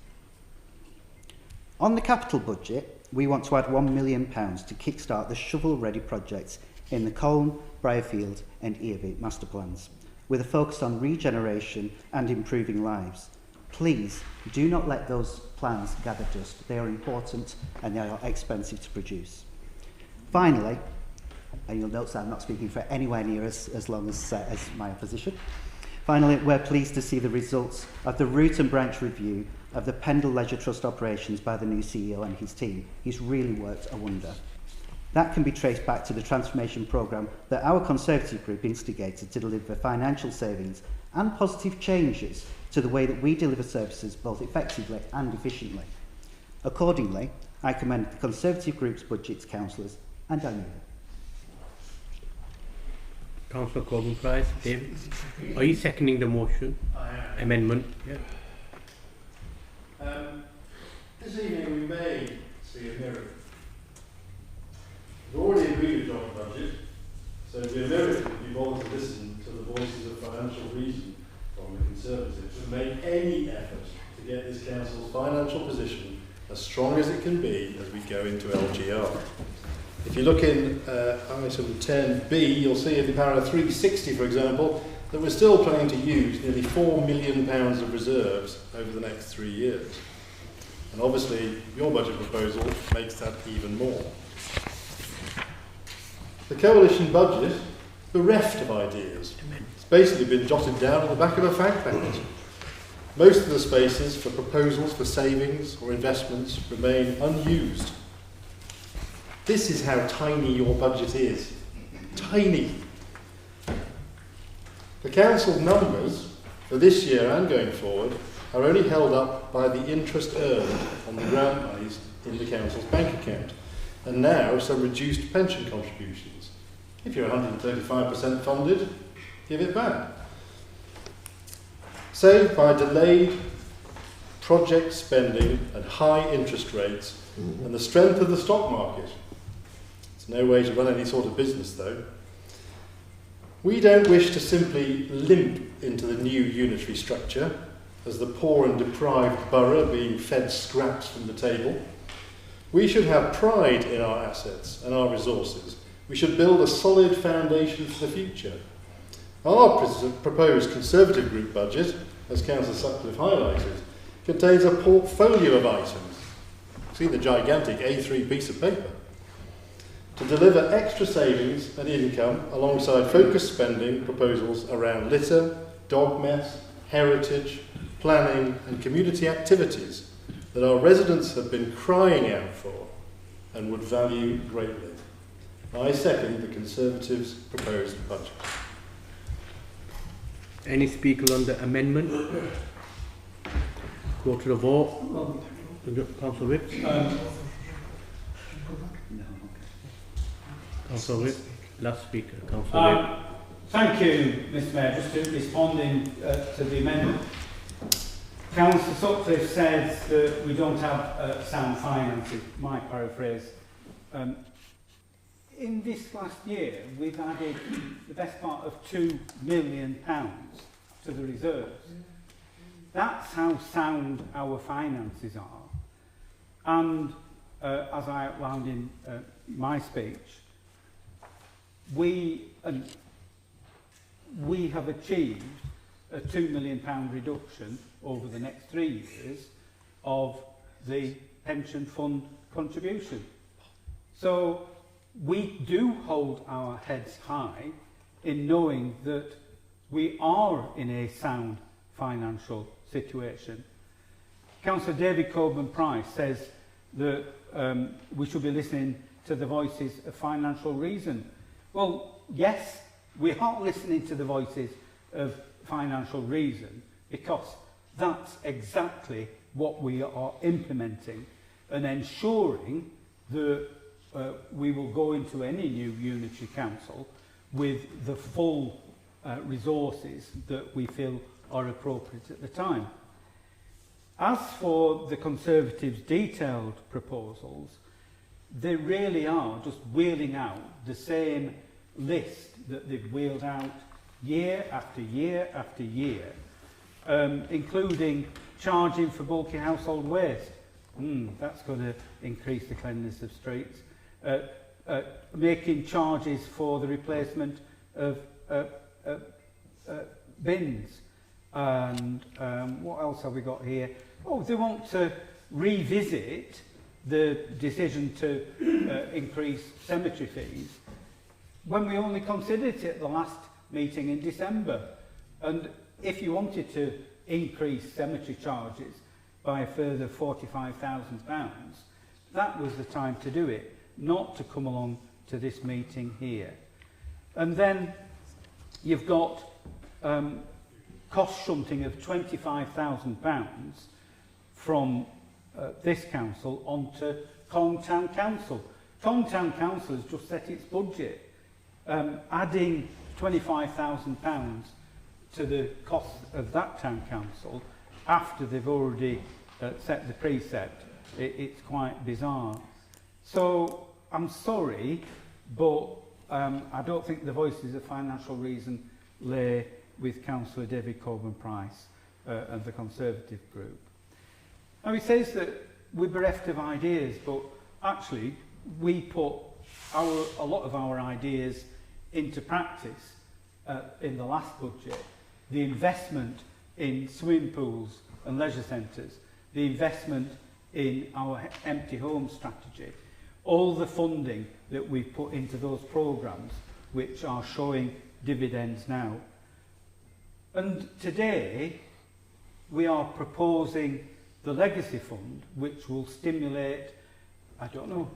On the capital budget, we want to add £1 million to kickstart the shovel-ready projects in the Colne, Briarfield and Earby master plans, with a focus on regeneration and improving lives. Please do not let those plans gather dust. They are important and they are expensive to produce. Finally, and you'll notice that I'm not speaking for anywhere near as long as my opposition. Finally, we're pleased to see the results of the root and branch review of the Pendle Leisure Trust operations by the new CEO and his team. He's really worked a wonder. That can be traced back to the transformation programme that our Conservative group instigated to deliver financial savings and positive changes to the way that we deliver services both effectively and efficiently. Accordingly, I commend the Conservative group's budget to councillors and I move it. Councillor Corbyn Price, David, are you seconding the motion? I am. Amendment? Yeah. This evening we may see a miracle. We've already agreed a joint budget, so we Council's financial position as strong as it can be as we go into LGR. If you look in item 10B, you'll see in paragraph 360, for example, that we're still planning to use nearly £4 million of reserves over the next 3 years. And obviously, your budget proposal makes that even more. The coalition budget, bereft of ideas, it's basically been jotted down on the back of a fact packet. Most of the spaces for proposals for savings or investments remain unused. This is how tiny your budget is. Tiny. The council's numbers for this year and going forward are only held up by the interest earned on the grant monies in the council's bank account, and now some reduced pension contributions. If you're 135% funded, give it back. Saved by delayed project spending and high interest rates and the strength of the stock market. It's no way to run any sort of business, though. We don't wish to simply limp into the new unitary structure as the poor and deprived borough being fed scraps from the table. We should have pride in our assets and our resources. We should build a solid foundation for the future. Our proposed Conservative Group budget, as Councillor Sutcliffe highlighted, contains a portfolio of items. See the gigantic A3 piece of paper. To deliver extra savings and income alongside focused spending proposals around litter, dog mess, heritage, planning and community activities that our residents have been crying out for and would value greatly. I second the Conservatives' proposed budget. Any speaker on the amendment? Go to the vote. Councillor Whip. Councillor Whip. Last speaker. Councillor Whip. Thank you, Mr Mayor. Just to responding to the amendment. Councillor Sutcliffe says that we don't have sound finances, my paraphrase. In this last year, we've added the best part of £2 million to the reserves. That's how sound our finances are. And as I outlined in my speech, we have achieved a £2 million reduction over the next 3 years of the pension fund contribution. So we do hold our heads high in knowing that we are in a sound financial situation. Councillor David Coburn-Price says that we should be listening to the voices of financial reason. Well, yes, we are listening to the voices of financial reason because that's exactly what we are implementing and ensuring that we will go into any new unitary council with the full resources that we feel are appropriate at the time. As for the Conservatives' detailed proposals, they really are just wheeling out the same list that they've wheeled out year after year after year, including charging for bulky household waste. That's going to increase the cleanliness of streets. Making charges for the replacement of bins. And what else have we got here? Oh, they want to revisit the decision to increase cemetery fees when we only considered it at the last meeting in December. And if you wanted to increase cemetery charges by a further £45,000, that was the time to do it, not to come along to this meeting here. And then you've got cost shunting of £25,000 from this council onto Cong Town Council. Cong Town Council has just set its budget. Adding £25,000 to the cost of that town council after they've already set the precept, it's quite bizarre. So I'm sorry, but I don't think the voices of financial reason lay with Councillor David Coburn-Price and the Conservative group. Now he says that we're bereft of ideas, but actually we put a lot of our ideas into practice in the last budget. The investment in swimming pools and leisure centres, the investment in our empty home strategy, all the funding that we've put into those programmes which are showing dividends now. And today we are proposing the Legacy Fund, which will stimulate, I don't know,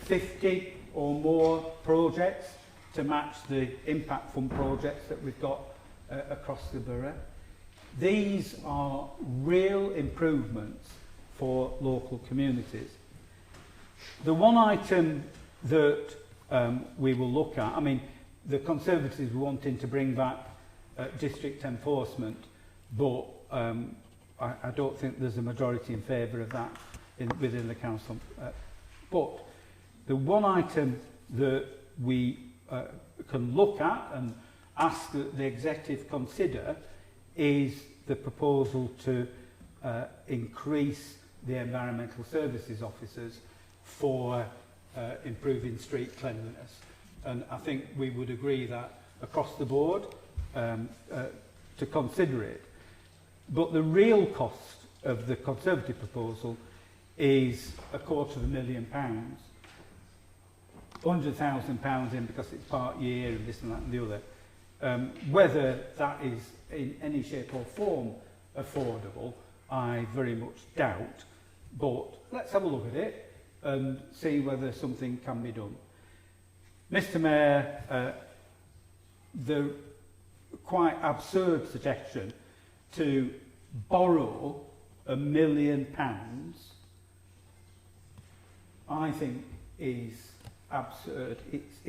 50 or more projects to match the Impact Fund projects that we've got across the borough. These are real improvements for local communities. The one item that we will look at, I mean, the Conservatives were wanting to bring back district enforcement, but I don't think there's a majority in favour of that within the council. But the one item that we can look at and ask that the executive consider is the proposal to increase the environmental services officers for improving street cleanliness. And I think we would agree that across the board to consider it. But the real cost of the Conservative proposal is £250,000. £100,000 in because it's part year and this and that and the other. Whether that is in any shape or form affordable, I very much doubt. But let's have a look at it and see whether something can be done. Mr. Mayor, the quite absurd suggestion to borrow £1 million, I think is absurd. It's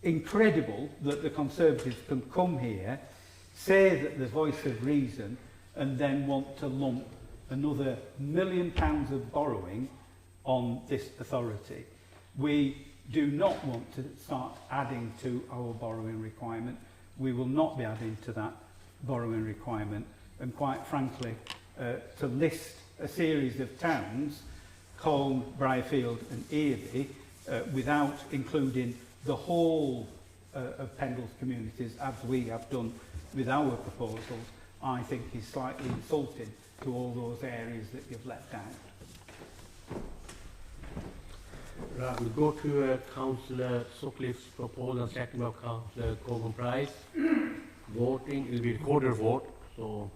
incredible that the Conservatives can come here, say that the voice of reason, and then want to lump another £1 million of borrowing on this authority. We do not want to start adding to our borrowing requirement. We will not be adding to that borrowing requirement. And quite frankly, to list a series of towns, Colne, Briarfield and Earby, without including the whole of Pendle's communities, as we have done with our proposals, I think is slightly insulting to all those areas that you've left out. Right, we'll go to Councillor Sutcliffe's proposal and second by Councillor Cogan Price. Voting will be recorded vote. So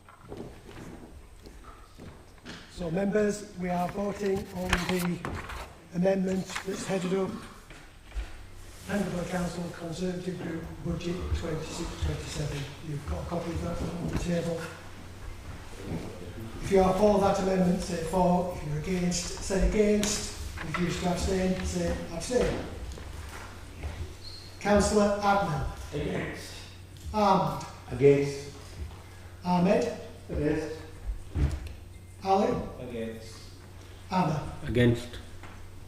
members, we are voting on the amendment that's headed up Pendle Council Conservative Group Budget 26-27. You've got a copy of that on the table. If you are for that amendment, say for. If you're against, say against. If you wish to abstain, say abstain. Councillor Adnan. Against. Ahmed. Against. Ahmed. Against. Ali. Against. Anna. Against.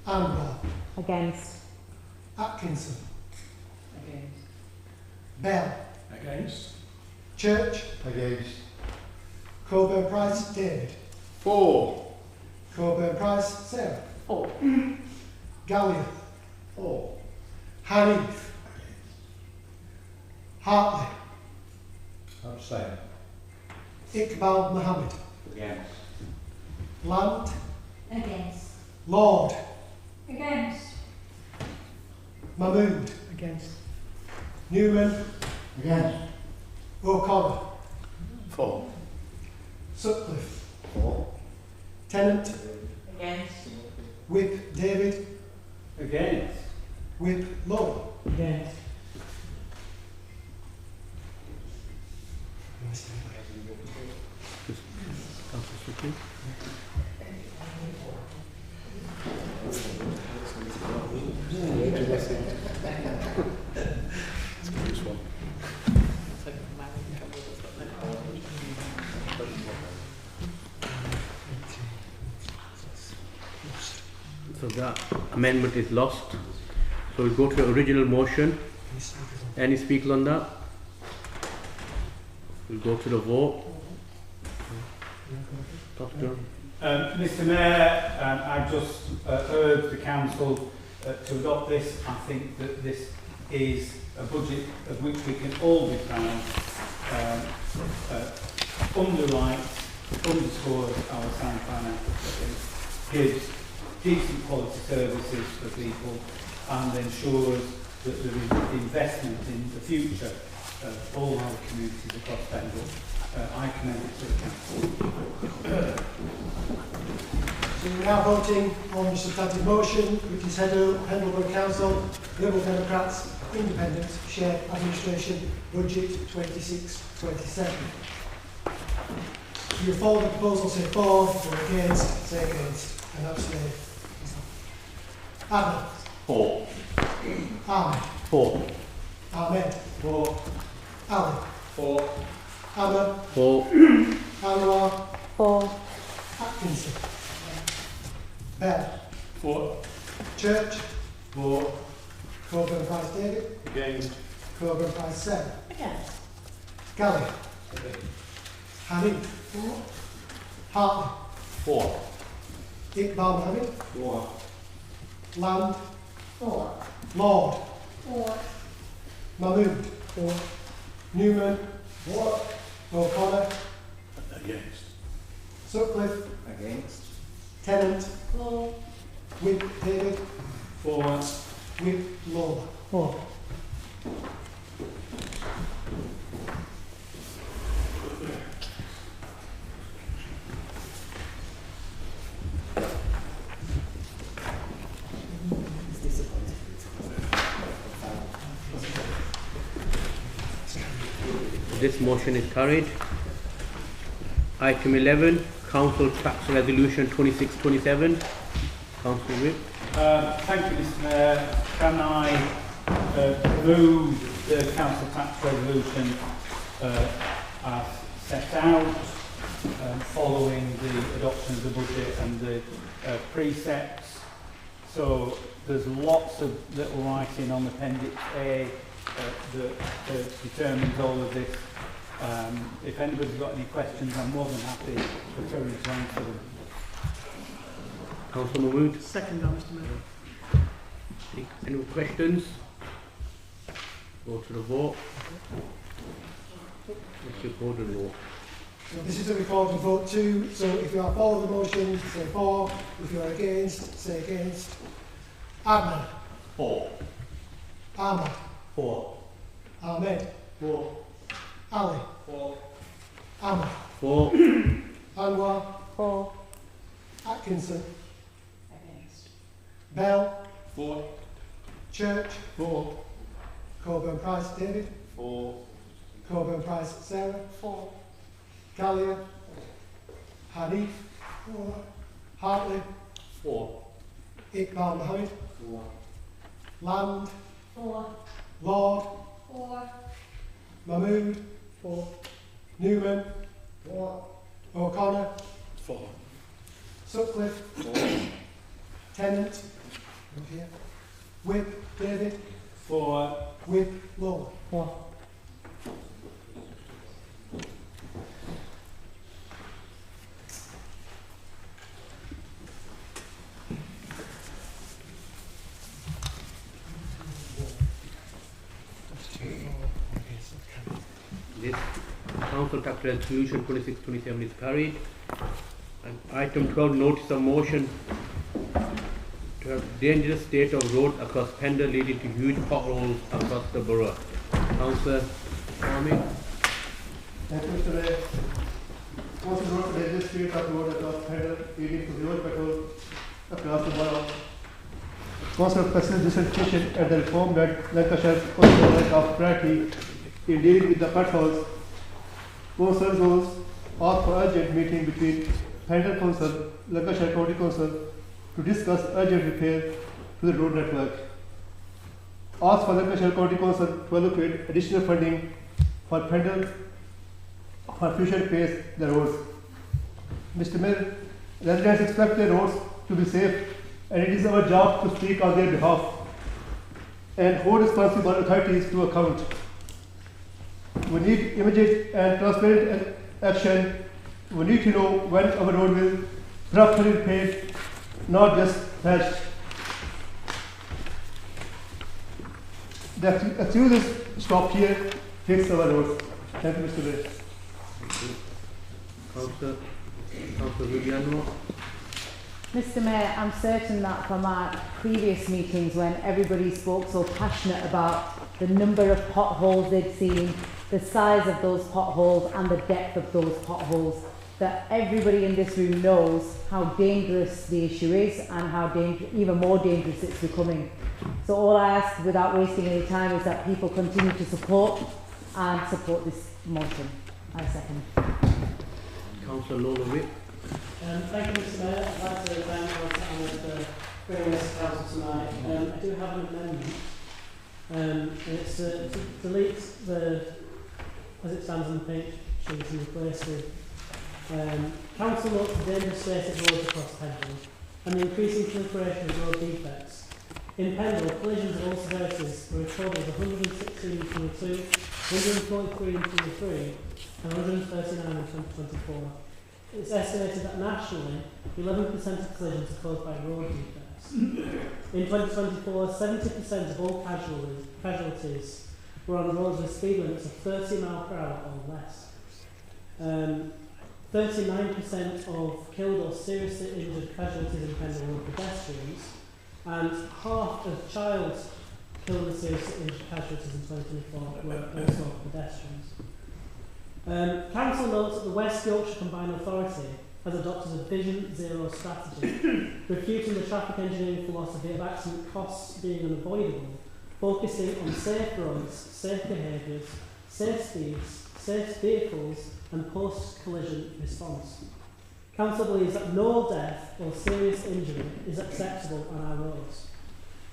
Amber. Against. Atkinson. Against. Bell. Against. Church. Against. Coburn Price. David. For. Coburn Price. Sarah. For. Gallia. For. Hanif. Hartley. Abstain. Iqbal Mohammed. Against. Land. Against. Lord. Against. Mahmood. Against. Newman. Against. O'Connor. For. Sutcliffe. For. Tennant. Against. Whip David. Against. Whip Lowe. Against. Councillor Sutcliffe. So the amendment is lost. So we'll go to the original motion. Any speakers on that? We'll go to the vote. Doctor? Mr Mayor, I just urge the Council to adopt this. I think that this is a budget of which we can all be proud, underscores our sound financial footing, gives decent quality services for people and ensures that there is investment in the future of all our communities across Pendle. I commend it to the Council. So we're now voting on the substantive motion, which is headed up Pendle Borough Council, Liberal Democrats, Independents, Shared Administration, Budget 26-27. If you follow the proposal, say for, if you're against, say against, and abstain. Adnan. For. Ahmed. For. Ahmed. For. Ali. For. Amma. For. Anwar. For. Atkinson. Bell. For. Church. For. Coburn Price David. Against. Coburn Price Sarah. Against. Galley. Hanif. Hartley. For. Iqbal Mohammed. For. Land. For. Lord. For. Mahmood. Newman. O'Connor. Against. Sutcliffe. Against. Tennant. For. Whip David. For. Whip Lola. For. This motion is carried. Item 11, Council Tax Resolution 2627. Councillor Whip. Thank you, Mr Mayor. Can I move the Council Tax Resolution as set out following the adoption of the budget and the precepts? So there's lots of little writing on Appendix A that determines all of this. If anybody's got any questions, I'm more than happy to answer them. Councillor Mahmood. Second, Mr Mayor. Any questions? Go to the vote. What's your golden law? So this is a recorded vote too. So if you are for the motion, say for. If you are against, say against. Adnan. For. Ahmed. For. Ahmed. For. Ali. For. Amma. For. Anwar. For. Atkinson. Against. Bell. For. Church. For. Coburn Price David. For. Coburn Price Sarah. For. Gallia. Hanif. Hartley. For. Iqbal Mohammed. For. Land. For. Lord. For. Mahmood. Newman. O'Connor. For. Sutcliffe. Tennant. Whip David. For. Whip Lola. For. This Council Tax Resolution 2627 is carried. And item 12, notice of motion to have dangerous state of roads across Pendle leading to huge potholes across the borough. Councillor Kwame. Thank you, Mr. Mayor. Council Road, dangerous state of road across Pendle leading to huge potholes across the borough. Council presses dissatisfaction at the reform-led Lancashire Council lack of priority in dealing with the potholes. Council goes off for urgent meeting between Pendle Council, Lancashire County Council to discuss urgent repair to the road network. Ask for Lancashire County Council to allocate additional funding for Pendle for future repairs the roads. Mr. Mayor, residents expect their roads to be safe, and it is our job to speak on their behalf and hold responsible authorities to account. We need immediate and transparent action. We need to know when our road will properly paid, not just that. The accusers stop here, fix our roads. Thank you, Mr. Mayor. Councillor Viviano. Mr. Mayor, I'm certain that from our previous meetings when everybody spoke so passionate about the number of potholes they'd seen, the size of those potholes and the depth of those potholes, that everybody in this room knows how dangerous the issue is and how even more dangerous it's becoming. So all I ask, without wasting any time, is that people continue to support this motion. I second. Councillor Lola Witt. Thank you, Mr. Mayor. I'd like to thank our with the various council tonight. I do have an amendment. It's to delete the, as it stands on the page, sheet and replace with council notes the dangerous state of roads across Pendle and the increasing proliferation of road defects. In Pendle, collisions of all severities were recorded as 116 in 22, 143 in 23, and 139 in 2024. It's estimated that nationally, 11% of collisions are caused by road defects. In 2024, 70% of all casualties were on roads with speed limits of 30 miles per hour or less. 39% of killed or seriously injured casualties in Pendle were pedestrians, and half of child killed and seriously injured casualties in 2024 were also pedestrians. Council notes that the West Yorkshire Combined Authority has adopted a Vision Zero strategy, refuting the traffic engineering philosophy of accident costs being unavoidable, focusing on safe roads, safe behaviours, safe speeds, safe vehicles and post-collision response. Council believes that no death or serious injury is acceptable on our roads.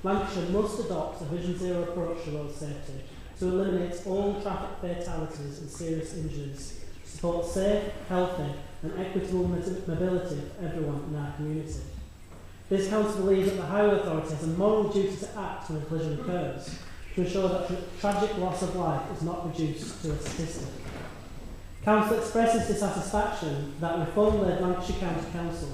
Lancashire must adopt a Vision Zero approach to road safety to eliminate all traffic fatalities and serious injuries, support safe, healthy and equitable mobility of everyone in our community. This council believes that the Highway Authority has a moral duty to act when a collision occurs to ensure that tragic loss of life is not reduced to a statistic. Council expresses dissatisfaction that reform-led Lancashire County Council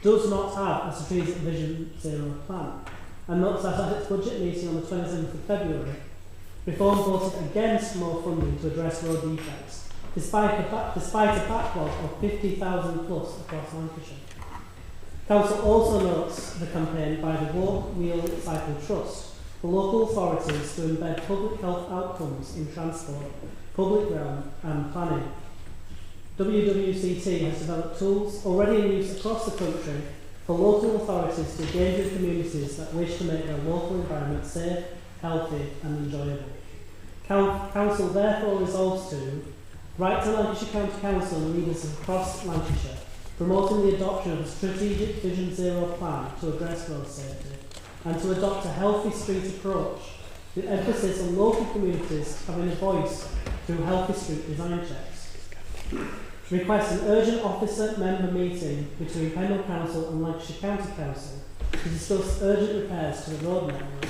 does not have a strategic Vision Zero plan, and notes that at its budget meeting on the 27th of February, Reform voted against more funding to address road defects, despite a backlog of 50,000 plus across Lancashire. Council also notes the campaign by the Walk, Wheel, Cycle Trust for local authorities to embed public health outcomes in transport, public realm and planning. WWCT has developed tools already in use across the country for local authorities to engage with communities that wish to make their local environment safe, healthy and enjoyable. Council therefore resolves to write to Lancashire County Council and leaders across Lancashire, promoting the adoption of a strategic Vision Zero plan to address road safety, and to adopt a healthy street approach with emphasis on local communities having a voice through healthy street design checks. Request an urgent officer member meeting between Pendle Council and Lancashire County Council to discuss urgent repairs to the road network.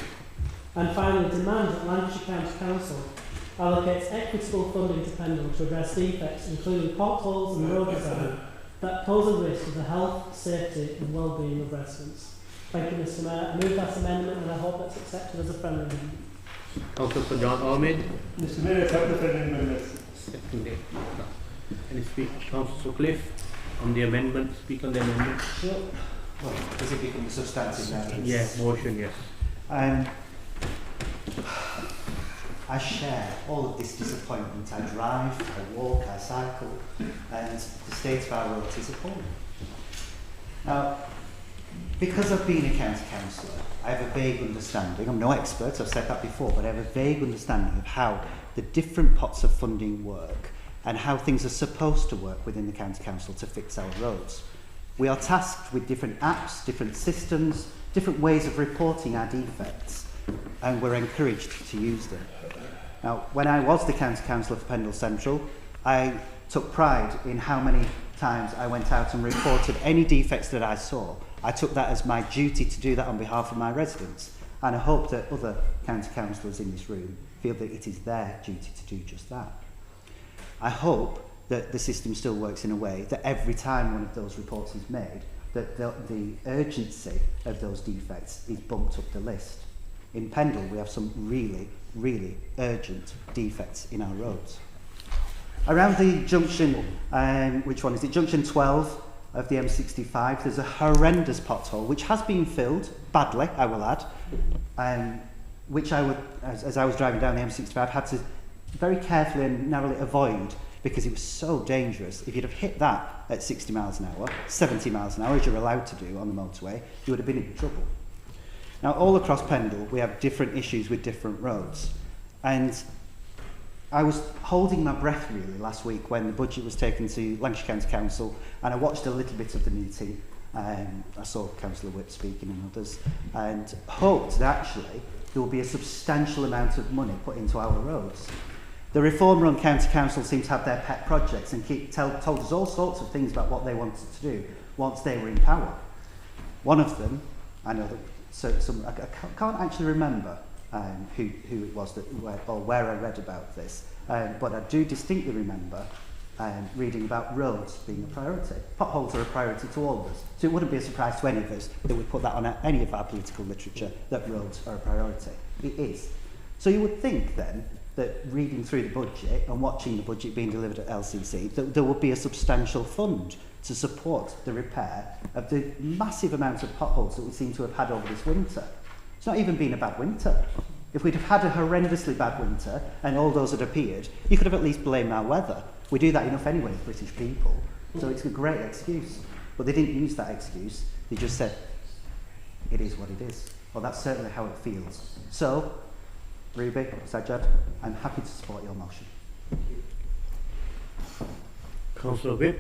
And finally, demand that Lancashire County Council allocates equitable funding to Pendle to address defects, including potholes and road design, that pose a risk to the health, safety and well-being of residents. Thank you, Mr. Mayor. I move that amendment and I hope that's accepted as a friendly amendment. Councillor Sir John Ahmed. Mr. Mayor, accept the friendly amendment. Seconded. Any speak? Councillor Cliff on the amendment. Speak on the amendment. Sure. Well, does it become a substantive now? Yeah, motion, yes. I share all of this disappointment. I drive, I walk, I cycle, and the state of our roads is appalling. Now, because I've been a county councillor, I have a vague understanding, I'm no expert, I've said that before, but I have a vague understanding of how the different pots of funding work and how things are supposed to work within the county council to fix our roads. We are tasked with different apps, different systems, different ways of reporting our defects, and we're encouraged to use them. Now, when I was the county councillor for Pendle Central, I took pride in how many times I went out and reported any defects that I saw. I took that as my duty to do that on behalf of my residents, and I hope that other county councillors in this room feel that it is their duty to do just that. I hope that the system still works in a way that every time one of those reports is made, that the urgency of those defects is bumped up the list. In Pendle, we have some really, really urgent defects in our roads. Around the junction, which one is it? Junction 12 of the M65, there's a horrendous pothole which has been filled, badly, I will add, which I would, as I was driving down the M65, had to very carefully and narrowly avoid because it was so dangerous. If you'd have hit that at 60 miles an hour, 70 miles an hour, as you're allowed to do on the motorway, you would have been in trouble. Now, all across Pendle, we have different issues with different roads. And I was holding my breath, really, last week when the budget was taken to Lancashire County Council, and I watched a little bit of the meeting. I saw Councillor Whip speaking and others, and hoped that actually there will be a substantial amount of money put into our roads. The Reform-run County Council seem to have their pet projects and told us all sorts of things about what they wanted to do once they were in power. One of them, I know that I can't actually remember who it was that or where I read about this, but I do distinctly remember reading about roads being a priority. Potholes are a priority to all of us, so it wouldn't be a surprise to any of us that we put that on any of our political literature, that roads are a priority. It is. So you would think then that reading through the budget and watching the budget being delivered at LCC, that there would be a substantial fund to support the repair of the massive amount of potholes that we seem to have had over this winter. It's not even been a bad winter. If we'd have had a horrendously bad winter and all those had appeared, you could have at least blamed our weather. We do that enough anyway as British people, so it's a great excuse. But they didn't use that excuse. They just said, it is what it is. Well, that's certainly how it feels. So, Ruby, Sajjad, I'm happy to support your motion. Councillor Whip.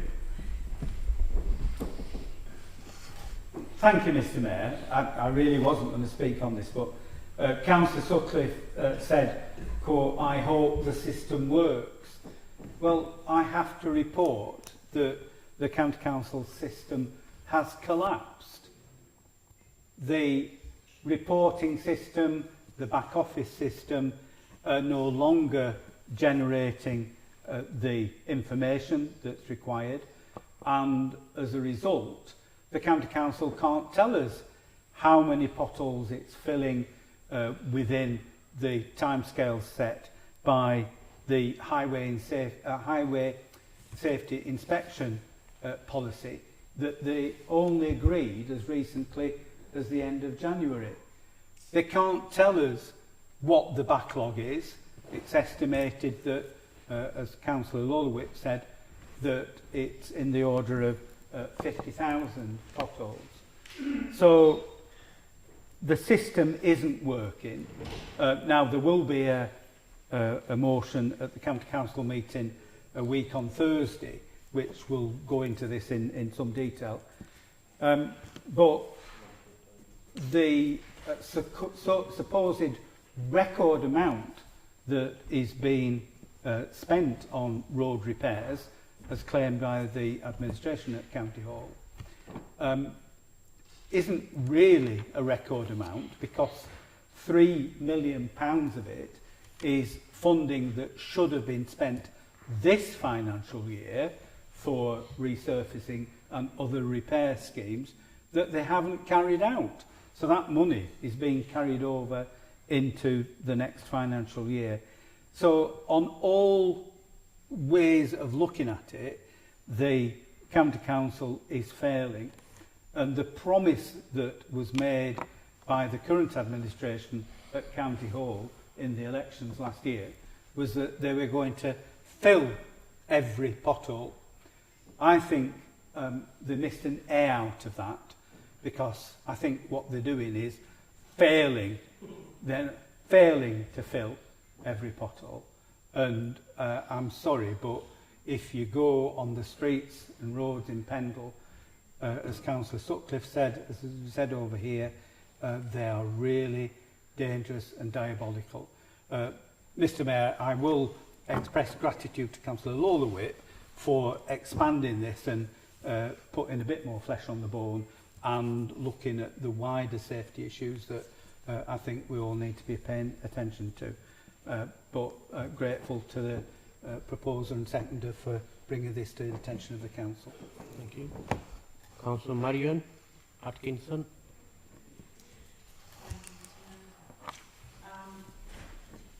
Thank you, Mr Mayor. I really wasn't going to speak on this, but Councillor Sutcliffe said, quote, I hope the system works. Well, I have to report that the County Council system has collapsed. The reporting system, the back office system are no longer generating the information that's required, and as a result, the County Council can't tell us how many potholes it's filling within the timescales set by the highway safety inspection policy that they only agreed as recently as the end of January. They can't tell us what the backlog is. It's estimated that, as Councillor Lolowitz said, that it's in the order of 50,000 potholes. So the system isn't working. Now, there will be a motion at the County Council meeting a week on Thursday, which will go into this in some detail. But the supposed record amount that is being spent on road repairs, as claimed by the administration at County Hall, isn't really a record amount, because £3 million of it is funding that should have been spent this financial year for resurfacing and other repair schemes that they haven't carried out. So that money is being carried over into the next financial year. So on all ways of looking at it, the County Council is failing. And the promise that was made by the current administration at County Hall in the elections last year was that they were going to fill every pothole. I think they missed an A out of that, because I think what they're doing is failing to fill every pothole. And I'm sorry, but if you go on the streets and roads in Pendle, as Councillor Sutcliffe said, as is said over here, they are really dangerous and diabolical. Mr Mayor, I will express gratitude to Councillor Lolowitz for expanding this and putting a bit more flesh on the bone and looking at the wider safety issues that I think we all need to be paying attention to. But grateful to the proposer and seconder for bringing this to the attention of the Council. Thank you. Councillor Marion Atkinson.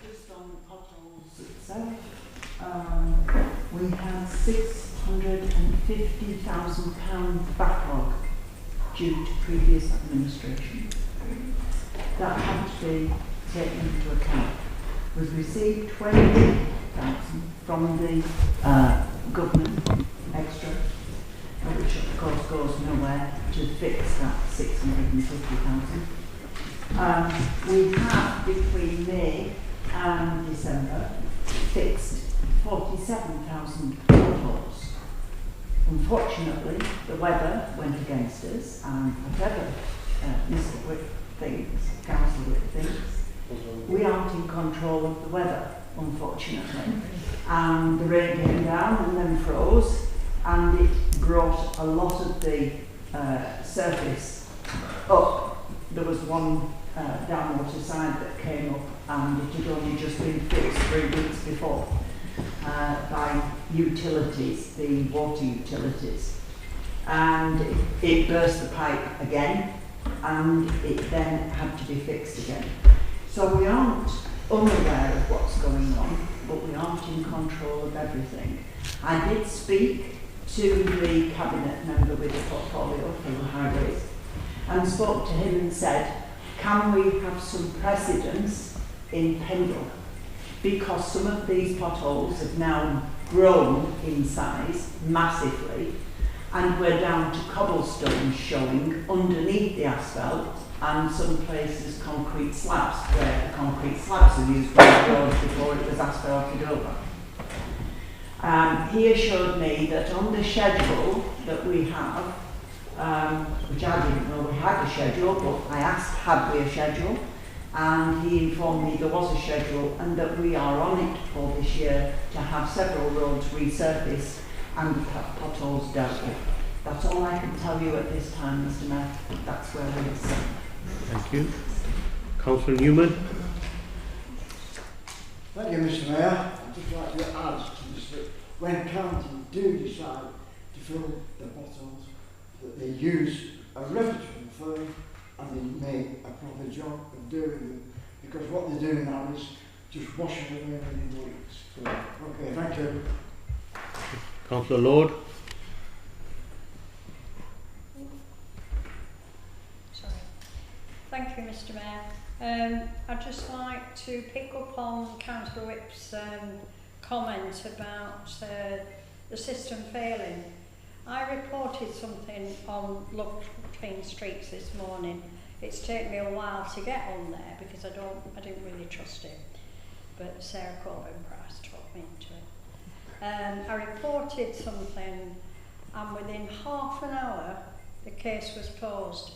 Just on potholes itself, we had £650,000 backlog due to previous administration. That had to be taken into account. We've received 20,000 from the government extra, which of course goes nowhere to fix that 650,000. We have between May and December fixed 47,000 potholes. Unfortunately, the weather went against us, and whatever Mr. Whip thinks, Councillor Whip thinks, we aren't in control of the weather, unfortunately. And the rain came down and then froze, and it brought a lot of the surface up. There was one downwater side that came up, and it had only just been fixed 3 weeks before by utilities, the water utilities. And it burst the pipe again, and it then had to be fixed again. So we aren't unaware of what's going on, but we aren't in control of everything. I did speak to the cabinet member with the portfolio for the highways and spoke to him and said, can we have some precedence in Pendle? Because some of these potholes have now grown in size massively, and we're down to cobblestones showing underneath the asphalt, and some places concrete slabs, where the concrete slabs were used by the roads before it was asphalted over. He assured me that on the schedule that we have, which I didn't know we had a schedule, but I asked, had we a schedule? And he informed me there was a schedule and that we are on it for this year to have several roads resurfaced and the potholes dealt with. That's all I can tell you at this time, Mr. Mayor. That's where we are. Thank you. Councillor Newman. Thank you, Mr. Mayor. I'd just like to add to this that when counties do decide to fill the potholes, that they use a reputable firm and they make a proper job of doing them, because what they're doing now is just washing away within weeks. Okay, thank you. Councillor Lord. Sorry. Thank you, Mr. Mayor. I'd just like to pick up on Councillor Whip's comment about the system failing. I reported something on Look Clean Streets this morning. It's taken me a while to get on there because I didn't really trust it. But Sarah Corbyn-Price talked me into it. I reported something, and within half an hour the case was closed.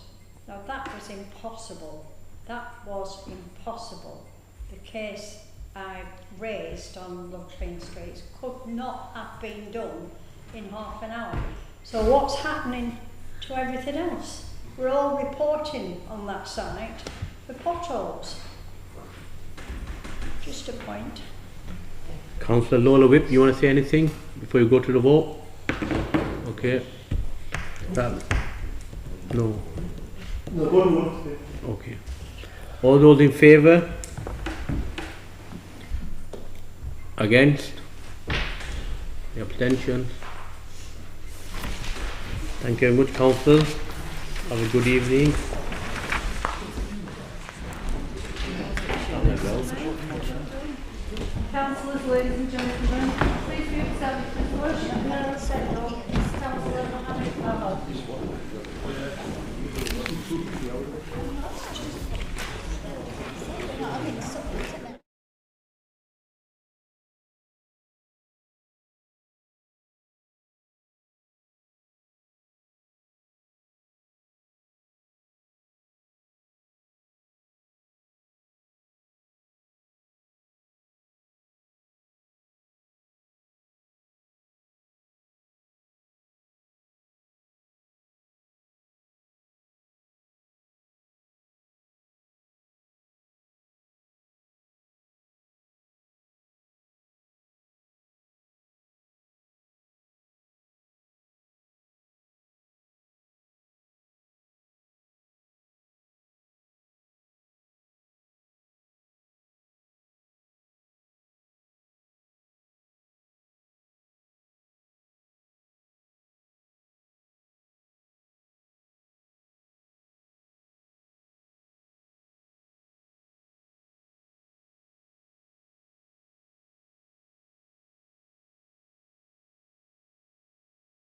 Now that was impossible. That was impossible. The case I raised on Look Clean Streets could not have been done in half an hour. So what's happening to everything else? We're all reporting on that site for potholes. Just a point. Councillor Lola Whip, you want to say anything before you go to the vote? Okay. No. Okay. All those in favour? Against? The abstentions? Thank you very much, Council. Have a good evening. Councillors, ladies and gentlemen, please be established as worship. Councillor Mohammed Ahad.